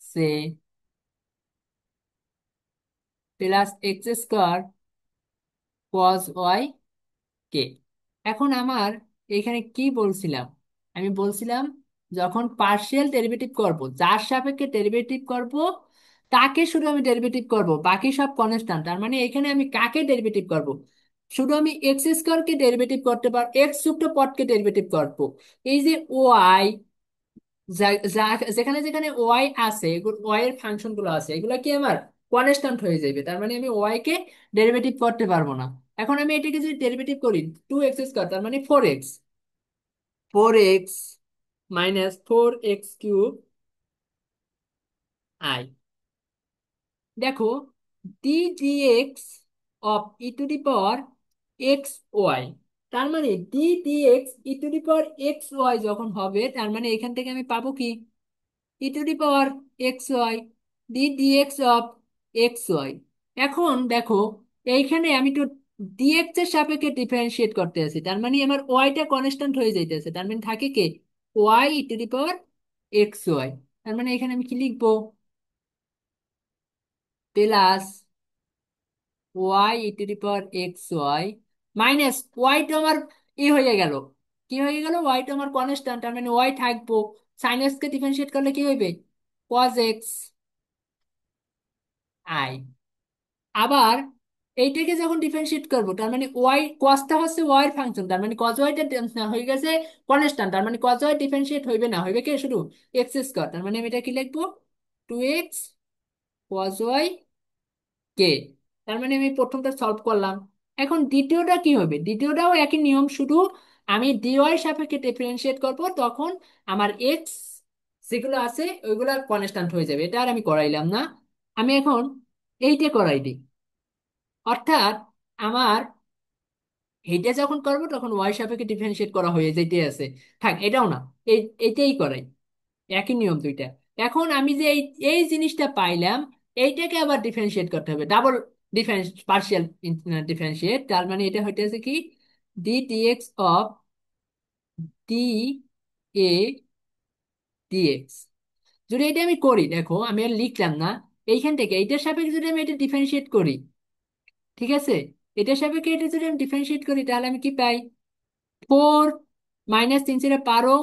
সে প্লাস x² কস ওয়াই কে। এখন আমার এখানে কি বলছিলাম, আমি বলছিলাম যখন পার্শিয়াল ডেরিভেটিভ করব, যার সাপেক্ষে ডেরিভেটিভ করব তাকে শুধু আমি ডেরিভেটিভ করব, বাকি সব কনস্ট্যান্ট। তার মানে এখানে আমি কাকে ডেরিভেটিভ করব, শুধু আমি x² কে ডেরিভেটিভ করতে পার, এক্স যুক্ত পদকে ডেরিভেটিভ করব। এই যে ওয়াই, যেখানে যেখানে ওয়াই আছে, ওয়াই এর ফাংশন গুলো আছে, এগুলো কি আমার কনস্ট্যান্ট হয়ে যাবে, তার মানে আমি ওয়াই কে ডেরিভেটিভ করতে পারবো না। এখন আমি এটাকে যদি ডেরিভেটিভ করি, 2x² তার মানে 4x, 4x minus 4x³ i. দেখো, d dx of e⁻x y, তার মানে ডি ডিএক্স e⁻x y যখন হবে, তার মানে এখান থেকে আমি পাবো কি, e⁻xy d dx of x y. এখন দেখো, এইখানে আমি তো ডিএক্স এর সাপেক্ষে ডিফারেন্সিয়েট করতে আছি, তার মানে আমার ওয়াইটা কনস্ট্যান্ট হয়ে যাইতেছে, তার মানে থাকে কে, ওয়াই e⁻xy। তার মানে এখানে আমি কি লিখবো, প্লাস ওয়াই e⁻xy মাইনাস ওয়াইটা আমার হয়ে গেল, কি হয়ে গেল, ওয়াইটা আমার কনস্ট্যান্ট, তার মানে ওয়াই থাকবো। সাইন এক্স কে ডিফারেন্সিয়েট করলে কি হইবে, কজ এক্স আই। আবার এইটাকে যখন ডিফারেন্সিয়েট করবো, তার মানে ওয়াই কসটা হচ্ছে ওয়াই এর ফাংশন, তার মানে কজ ওয়াইটা হয়ে গেছে কনস্ট্যান্ট, তার মানে কজ ওয়াই ডিফারেন্সিয়েট হইবে না, হইবে কি শুধু x²। তার মানে আমি এটা কি লিখবো, 2x কজ ওয়াই কে। তার মানে আমি প্রথমটা সলভ করলাম। এখন দ্বিতীয়টা কি হবে, দ্বিতীয়টাও একই নিয়ম, শুধু আমি ডিওয়াই সাপেক্ষে ডিফারেন্সিয়েট করব, তখন আমার এক্স যেগুলো আছে ওইগুলো কনস্ট্যান্ট হয়ে যাবে। এটা আর আমি করাইলাম না, আমি এখন এইটা করাই দিই। অর্থাৎ আমার এইটা যখন করব তখন ওয়াই সাপেক্ষে ডিফারেন্সিয়েট করা হয়ে যেতে আছে, থাক এটাও না, এই এইটাই করাই, একই নিয়ম দুইটা। এখন আমি যে এই এই জিনিসটা পাইলাম, এইটাকে আবার ডিফারেন্সিয়েট করতে হবে, ডাবল ডিফারেন্স পার্শিয়াল ডিফারেন্সিয়েট। তার মানে এটা হইতেছে কি, d dx of d a dx. যদি এটা আমি করি, দেখো আমি আর লিখলাম না, এইখান থেকে এইটার সাপেক্ষে যদি আমি এটা ডিফারেন্সিয়েট করি, ঠিক আছে, এটার সাপেক্ষে এটা যদি আমি ডিফারেন্সিয়েট করি তাহলে আমি কি পাই, 4 - 3 × 12,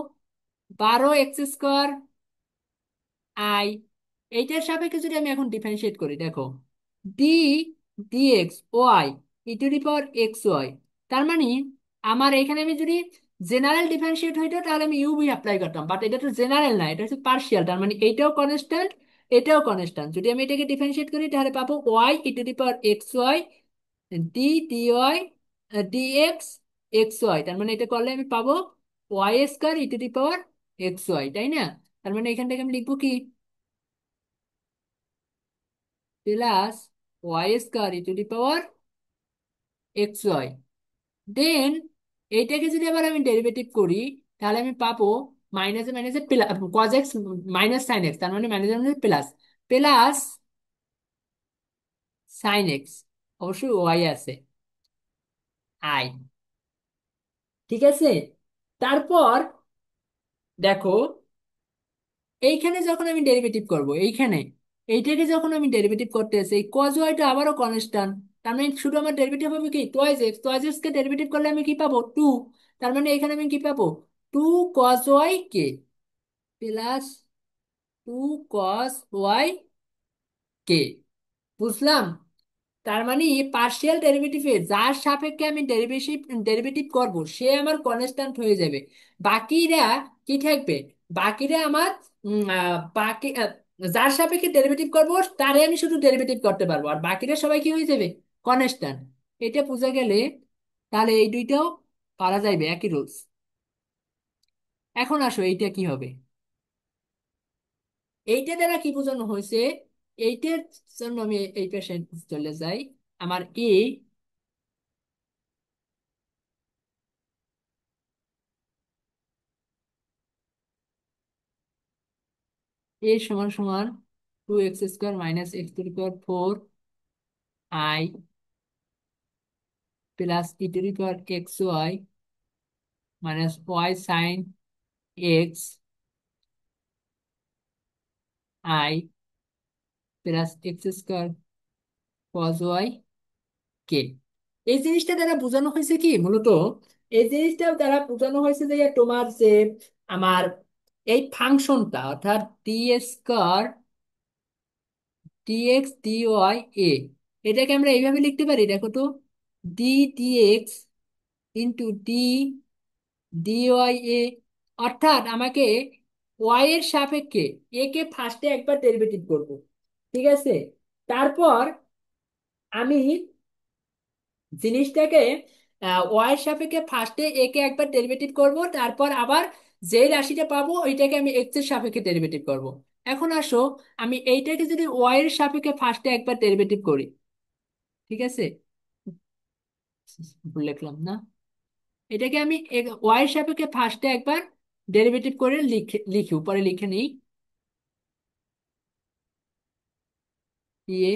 12x² আই। এইটার সাপেক্ষে যদি আমি এখন ডিফারেন্সিয়েট করি, দেখো, ডি ডিএক্স ওয়াই e⁻xy, তার মানে আমার এখানে আমি যদি জেনারেল ডিফারেন্সিয়েট হইতো তাহলে আমি ইউভি অ্যাপ্লাই করতাম, বাট এটা তো জেনারেল না, এটা হচ্ছে পার্শিয়াল, তার মানে এইটাও কনস্ট্যান্ট এটাও কনস্ট্যান্ট। যদি আমি এটাকে ডিফারেন্সিয়েট করি তাহলে পাবো y e⁻xy d d y d x x y, তার মানে এটা করলে আমি পাবো y square e to the power x y, তাই না? তার মানে এখান থেকে আমি লিখবো কি, plus y square e to the power x y. Then এইটাকে যদি আবার আমি ডেরিভেটিভ করি, তাহলে আমি পাবো মাইনাসে মাইনাসে plus, cause x minus sign x, তার মানে মাইনাসে মাইনাসে প্লাস, প্লাস সাইন এক্স, অবশ্যই ওয়াই আছে, আই, ঠিক আছে। তারপর দেখো, এইখানে যখন আমি ডেরিভেটিভ করব, এইখানে এইটাকে যখন আমি ডেরিভেটিভ করতে আসি, এই কজ ওয়াইটা আবারও কনস্ট্যান্ট, তার মানে শুধু আমার ডেরিভেটিভ হবে কি টোয়াইস এক্স, টোয়াইস এক্স কে ডেরিভেটিভ করলে আমি কি পাবো, টু। তার মানে এখানে আমি কি পাবো, two cause y k plus two কস ওয়াই কে, বুঝলাম? তার মানে পার্শিয়াল ডেরিভেটিভে যার সাপেক্ষে আমি ডেরিভেটিভ ডেরিভেটিভ করব সে আমার কনস্ট্যান্ট হয়ে যাবে, বাকিরা কি থাকবে, বাকিরা আমার বাকি যার সাপেক্ষে ডেরিভেটিভ করব তারে আমি শুধু ডেরিভেটিভ করতে পারবো, আর বাকিরা সবাই কি হয়ে যাবে, কনস্ট্যান্ট। এটা বোঝা গেলে তাহলে এই দুইটাও পারা যাবে, একই রুলস। এখন আসো এইটা কি হবে, এইটা দ্বারা কি বোঝানো হয়েছে, এইটার জন্য আমি এই পাশে চলে যাই। আমার সমান সমান two x square minus x to the power four i plus e to the power x y minus y sine x i plus x square cos y কে। এই জিনিসটা দ্বারা বোঝানো হয়েছে কি মূলত, এই জিনিসটা দ্বারা বোঝানো হয়েছে যে তোমার যে আমার এই ফাংশনটা অর্থাৎ d square d x d y এ, এটাকে আমরা এইভাবে লিখতে পারি, দেখো তো, d d x into d d y এ, অর্থাৎ আমাকে ওয়াই এর সাপেক্ষে এ কে ফার্স্টে একবার ডেরিভেটিভ করব, ঠিক আছে। তারপর আমি জিনিসটাকে ওয়াই এর সাপেক্ষে ফার্স্টে এ কে একবার ডেরিভেটিভ করব, তারপর আবার যে রাশিটা পাবো ওইটাকে আমি এক্স এর সাপেক্ষে ডেরিভেটিভ করব। এখন আসো, আমি এইটাকে যদি ওয়াই এর সাপেক্ষে ফার্স্টে একবার ডেরিভেটিভ করি, ঠিক আছে, ভুল লিখলাম না, এটাকে আমি ওয়াই এর সাপেক্ষে ফার্স্টে একবার ডেরিভেটিভ করে লিখে লিখি, উপরে লিখে নিই, এ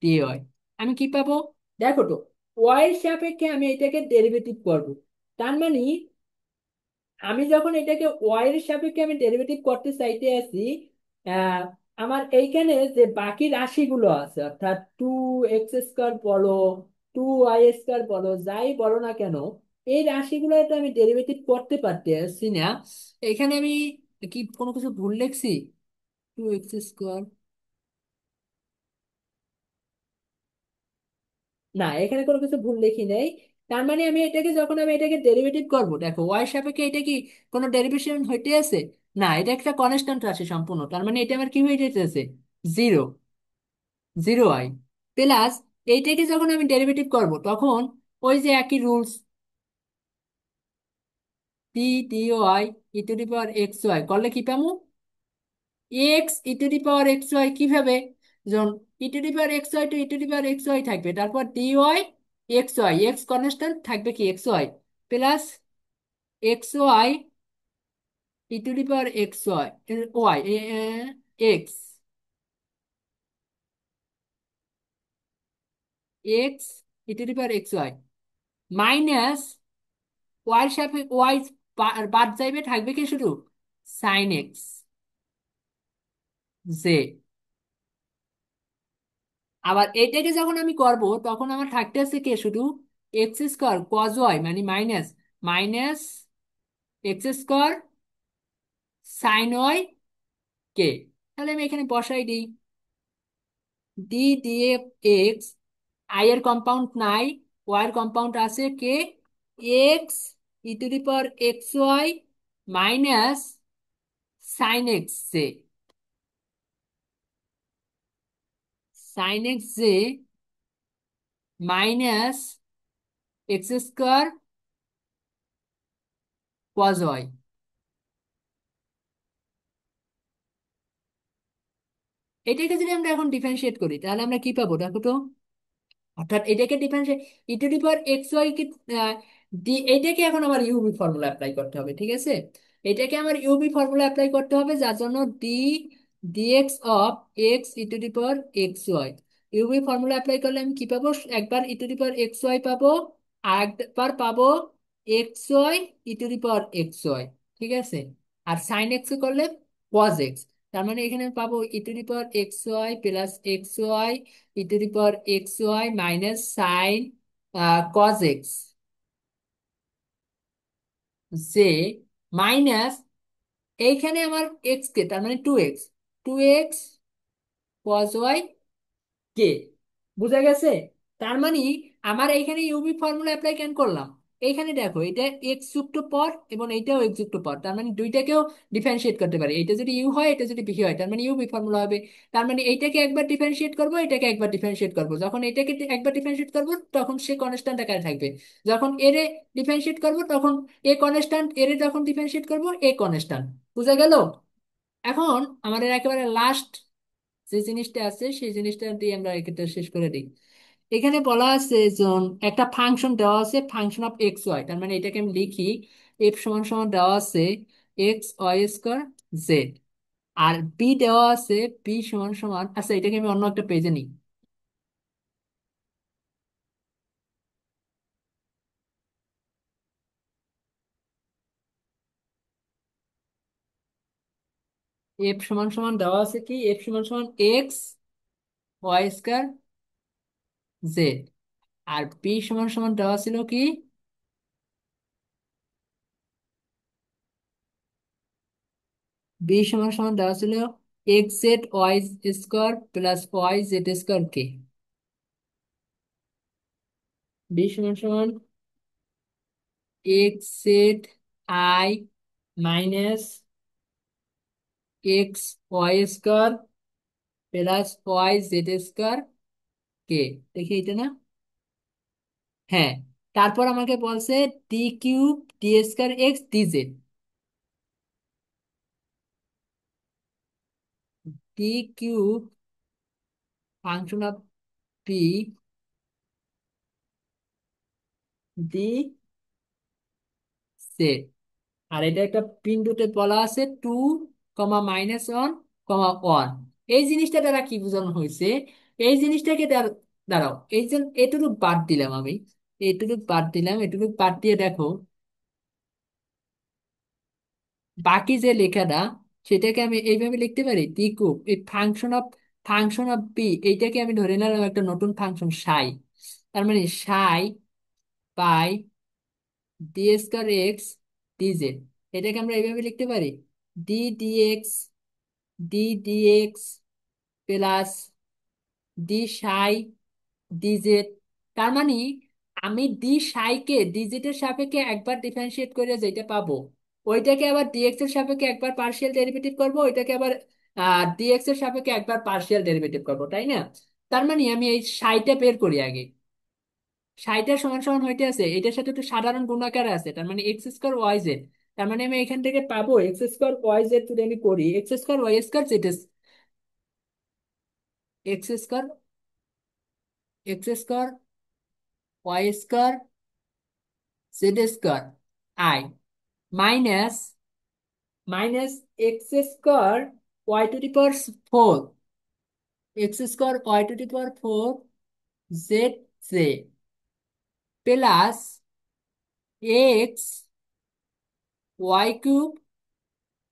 ডি ওয়াই, আমি কি পাবো, দেখো তো, ওয়াই এর সাপেক্ষে আমি এটাকে ডেরিভেটিভ করব, তার মানে আমি যখন এটাকে ওয়াই এর সাপেক্ষে আমি ডেরিভেটিভ করতে চাইতে আছি, আহ, আমার এইখানে যে বাকি রাশিগুলো আছে অর্থাৎ টু এক্স স্কোয়ার বলো, টু ওয়াই স্কোয়ার বলো, যাই বলো না কেন, এই রাশিগুলো তো আমি ডেরিভেটিভ করতে পারতেছি না। এখানে আমি কি কোনো কিছু ভুল লিখছি, টু এক্স স্কোয়ার, না এখানে কোনো কিছু ভুল লিখি নেই। তার মানে আমি এটাকে যখন আমি এটাকে ডেরিভেটিভ করব, দেখো ওয়াই সাপেক্ষে এটা কি কোনো ডেরিভেশন হইতে আছে, না এটা একটা কনস্ট্যান্ট রাশি সম্পূর্ণ, তার মানে এটা আমার কি হয়ে যেতেছে, জিরো, জিরো আই, প্লাস এইটাকে যখন আমি ডেরিভেটিভ করব তখন ওই যে একই rules, t t y e to the power x y করলে কি পাবো, x e to the power x y, কিভাবে, যখন e to the power x y to e to the power x y থাকবে, তারপর d y x y, x constant থাকবে কি x y, plus x y e to the power x y y x, x e to the power x y minus Y সাথে ওয়াই বাদ যাইবে, থাকবে কি শুধু সাইন এক্স জে। আবার এটাকে যখন আমি করব তখন আমার থাকতে আছে কে শুধু এক্স স্কোয়ার কজ ওয়াই মানে minus minus x square sine y কে, তাহলে আমি এখানে বসাই দিই, ডি দিয়ে এক্স, আই এর কম্পাউন্ড নাই, ওয়াই এর কম্পাউন্ড আছে কে, x e to the power x y minus sign x j, sine x j minus x square cos y. এটাকে যদি আমরা এখন ডিফারেন্সিয়েট করি তাহলে আমরা কি পাবো দেখো তো। অর্থাৎ এটাকে differentiate e to the power x y কে এইটাকে এখন আমার ইউবি ফর্মুলা অ্যাপ্লাই করতে হবে, ঠিক আছে। এটাকে আমার ইউবি ফর্মুলা অ্যাপ্লাই করতে হবে, যার জন্য d x of x e to the power x y. U v formula apply করলে আমি কি পাবো, একবার e to the power x y পাবো, আর একবার পাবো x y e to the power x y, ঠিক আছে। আর সাইন এক্স করলে কজ এক্স। তার মানে এখানে পাবো e to the power x y plus x y e to the power x y minus sine cos x, যে মাইনাস এইখানে আমার এক্স কে, তার মানে two x, two x cos y কে। বুঝা গেছে? তার মানে আমার এইখানে ইউবি ফর্মুলা অ্যাপ্লাই কেন করলাম, এইখানে দেখো এটা এক্স যুক্ত পর এবং এইটাও এক্স যুক্ত পর, তার মানে দুইটাকেও ডিফারেন্সিয়েট করতে পারি। এটা যদি ইউ হয় এটা যদি ভি হয়, তার মানে ইউবি ফর্মুলা হবে। তার মানে এইটাকে একবার ডিফারেন্সিয়েট করবো, এটাকে একবার ডিফারেন্সিয়েট করবো, যখন এটাকে একবার ডিফারেন্সিয়েট করবো তখন সে কনস্ট্যান্ট আকারে থাকবে, যখন এর ডিফারেন্সিয়েট করবো তখন এ কনস্ট্যান্ট, এর যখন ডিফারেন্সিয়েট করবো এ কনস্ট্যান্ট। বুঝা গেল? এখন আমাদের একেবারে লাস্ট যে জিনিসটা আছে সেই জিনিসটা দিয়ে আমরা এটা শেষ করে দিই। এখানে বলা আছে জন একটা ফাংশন দেওয়া আছে, ফাংশন অফ এক্স ওয়াই, তার মানে এটাকে আমি লিখি এফ সমান সমান দেওয়া আছে এক্স ওয়াই স্কোয়ার জেড। আর বি দেওয়া আছে বি সমান সমান, আচ্ছা এটাকে আমি অন্য একটা পেজে নিই। এফ সমান সমান দেওয়া আছে কি, এফ সমান সমান এক্স ওয়াই স্কোয়ার জেড। আর বি সমান সমান দেওয়া ছিল কি, বি সমান সমান দেওয়া ছিল x z y square plus y z square কে। বি সমান সমান x z i minus x y square plus y z square কে। দেখি এটা না, হ্যাঁ। তারপর আমাকে বলছে d cube d square x d z. D cube function of p d z. আর এটা একটা বিন্দুতে বলা আছে two comma minus one comma one. এই জিনিসটা দ্বারা কি বোঝানো হয়েছে, এই জিনিসটাকে দাঁড়াও, এই যে এটুকু বাদ দিলাম আমি, এটুকু বাদ দিলাম, এটুকু বাদ দিয়ে দেখো বাকি যে লেখাটা সেটাকে আমি এইভাবে লিখতে পারি ডি কিউব এই ফাংশন অফ পি, এইটাকে আমি ধরে নিলাম একটা নতুন ফাংশন সাই। তার মানে psi pi d square x dz. এটাকে আমরা এইভাবে লিখতে পারি d dx d dx plus d psi dz. তার মানে আমি ডি সাইকে ডিজেটের সাপেক্ষে একবার ডিফারেন্সিয়েট করে যেটা পাবো, ওইটাকে আবার ডিএক্স এর সাপেক্ষে একবার পার্শিয়াল ডেরিভেটিভ করব, ওইটাকে আবার ডিএক্স এর সাপেক্ষে একবার পার্শিয়াল ডেরিভেটিভ করব, তাই না? তার মানে আমি এই সাইটা বের করি আগে। সাইটার সমান সমান হইতে আছে এটার সাথে তো সাধারণ গুণাকারে আছে, তার মানে এক্স স্কোয়ার ওয়াই জেড। তার মানে আমি এখান থেকে পাবো এক্স স্কোয়ার ওয়াই জেড, যদি আমি করি x square y square z, x square x square y square z square i minus minus x square y to the power four, x square y to the power four z j plus x y cube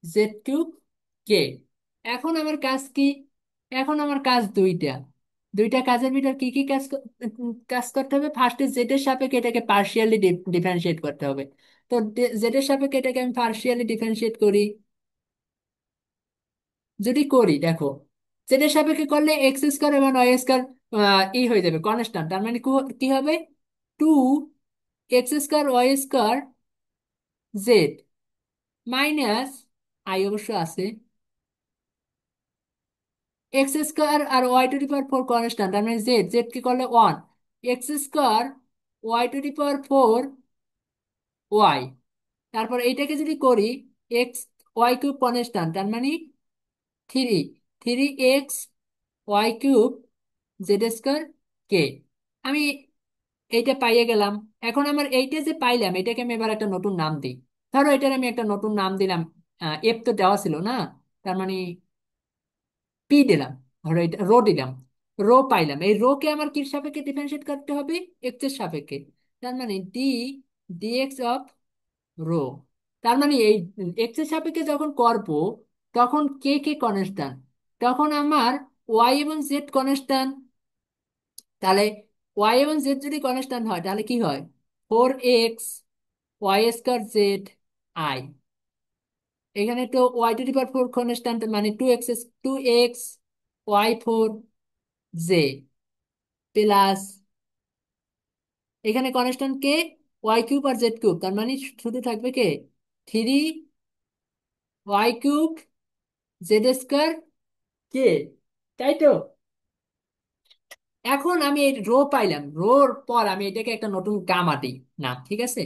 z cube কে। এখন আমার কাজ কি, এখন আমার কাজ দুইটা, দুইটা কাজের ভিতর কি কি কাজ করতে হবে। ফার্স্টে জেড এর সাপেক্ষে এটাকে পার্শিয়ালি ডিফারেন্সিয়েট করতে হবে। তো জেড এর সাপেক্ষে এটাকে আমি পার্শিয়ালি ডিফারেন্সিয়েট করি, যদি করি দেখো জেড এর সাপেক্ষে করলে এক্স স্কোয়ার এবং ওয়াই স্কোয়ার ই হয়ে যাবে কনস্ট্যান্ট, তার মানে কি হবে two x square y square z minus i অবশ্য আছে এক্স স্কোয়ার আর y to the power four constant, তার মানে জেড, জেড কি করলে one, x square y to the power four y তারপর এইটাকে যদি করি, এক্স ওয়াই কিউব কনস্ট্যান্ট, তার মানে three, three x y cube z square কে। আমি এইটা পাইয়ে গেলাম। এখন আমার এইটা যে পাইলাম এটাকে আমি এবার একটা নতুন নাম দিই। ধরো এটার আমি একটা নতুন নাম দিলাম, এফ তো দেওয়া ছিল না, তার মানে পি দিলাম। ধরো এটা রো দিলাম, রো পাইলাম। এই রো কে আমার কি সাপেক্ষে ডিফারেন্সিয়েট করতে হবে? এক্স এর সাপেক্ষে। তার মানে ডি ডিএক্স অফ রো। তার মানে এই এক্স এর সাপেক্ষে যখন করব তখন কে কে কনস্ট্যান্ট, তখন আমার ওয়াই এবং জেড কনস্ট্যান্ট। তাহলে ওয়াই এবং জেড যদি কনস্ট্যান্ট হয় তাহলে কি হয়? Four x y square z i. এখানে তো y to the power four constant, মানে two x y four j plus, এখানে কনস্ট্যান্ট কে? ওয়াই কিউব আর জেড কিউব, তার মানে শুধু থাকবে কে? Three y cube z square কে, তাই তো? এখন আমি এই রো পাইলাম, রোর পর আমি এটাকে একটা নতুন গামা দিই না, ঠিক আছে?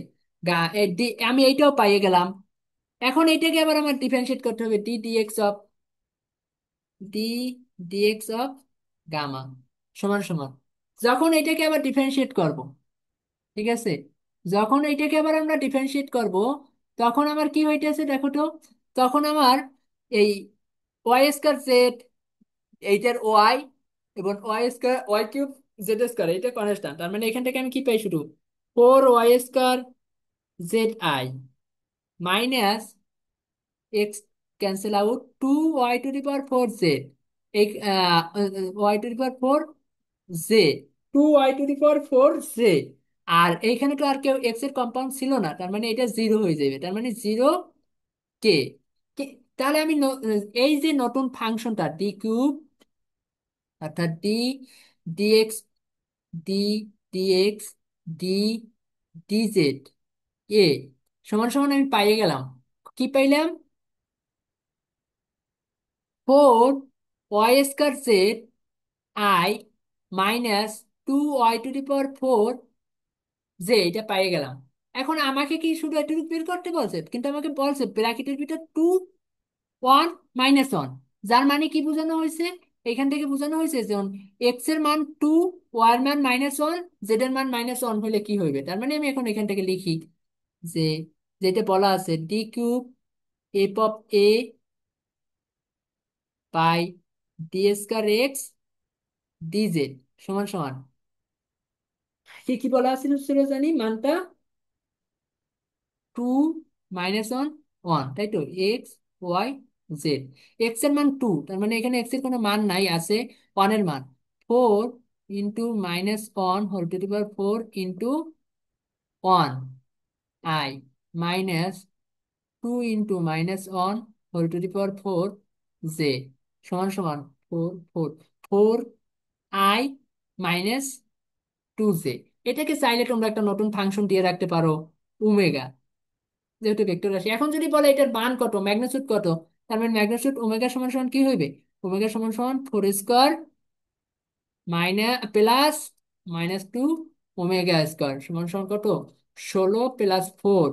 আমি এইটাও পাইয়ে গেলাম। এখন এইটাকে আবার আমার ডিফারেন্সিয়েট করতে হবে, ডি ডিএক্স অফ গামা সমান সমান, যখন এটাকে আবার ডিফারেন্সিয়েট করব, ঠিক আছে, যখন এইটাকে আবার আমরা ডিফারেন্সিয়েট করব তখন আমার কি হইতেছে দেখো তো। তখন আমার এই ওয়াই স্কয়ার জেড, এইটার ওয়াই এবং y square y cube z square, এটা কনস্ট্যান্ট, তার মানে এখান থেকে আমি কি পাই শুধু four y square z i minus x cancel out, two y to the power four z, এই y to the power four j, two y to the power four j. আর এইখানে তো আর কেউ এক্স এর কম্পাউন্ড ছিল না, তার মানে এটা জিরো হয়ে যাবে, তার মানে জিরো কে। তাহলে আমি এই যে নতুন ফাংশনটা ডি কিউব, অর্থাৎ d x d dx d d z এ সমান সমান আমি পাইয়ে গেলাম। কি পাইলাম? Four y square z i minus two y to the power four যে, এটা পাইয়ে গেলাম। এখন আমাকে কি শুধু এটুকু বের করতে বলছে, কিন্তু আমাকে বলছে ব্র্যাকেটের ভিতর টু ওয়ান মাইনাস ওয়ান, যার মানে কি বোঝানো হয়েছে? এখান থেকে বোঝানো হয়েছে যে এক্স এর মান টু, ওয়াই এর মান মাইনাস ওয়ান, জেড এর মান মাইনাস ওয়ান হলে কি হইবে। তার মানে আমি এখন এখান থেকে লিখি যে, যেটা বলা আছে d cube f of a by d square x dz সমান সমান, কি কি বলা ছিল জানি মানটা, টু মাইনাস ওয়ান ওয়ান, তাই তো? এক্স ওয়াই জেড, এক্স এর মান টু, তার মানে এখানে এক্স এর কোনো মান নাই, আছে ওয়ান এর মান। Four into minus one whole to the power four into one i minus two into minus one whole to the power four j সমান সমান four four four i minus two j. এটাকে চাইলে তোমরা একটা নতুন ফাংশন দিয়ে রাখতে পারো, ওমেগা, যেহেতু ভেক্টর রাশি। এখন যদি বলে এটার মান কত, ম্যাগনিটিউড কত, তার মানে ম্যাগনিটিউড ওমেগা সমান সমান কি হইবে? ওমেগা সমান সমান four square minus plus minus two omega square সমান সমান কত? 16 প্লাস ফোর,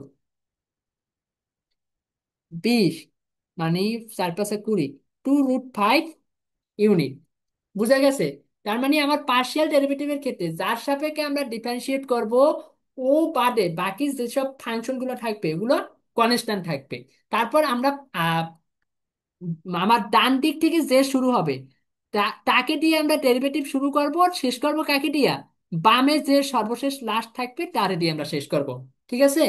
20, মানে 4 × 5 = 20, 2√5 ইউনিট। বুঝা গেছে? তার মানে আমার পার্শিয়াল ডেরিভেটিভের ক্ষেত্রে যার সাপেক্ষে আমরা ডিফারেন্সিয়েট করব ও বাদে বাকি যেসব ফাংশন গুলো থাকবে এগুলো কনস্ট্যান্ট থাকবে। তারপর আমরা আমার ডান দিক থেকে যে শুরু হবে তাকে দিয়ে আমরা ডেরিভেটিভ শুরু করব, আর শেষ করব কাকে দিয়া? বামে যে সর্বশেষ লাস্ট থাকবে তারে দিয়ে আমরা শেষ করব। ঠিক আছে?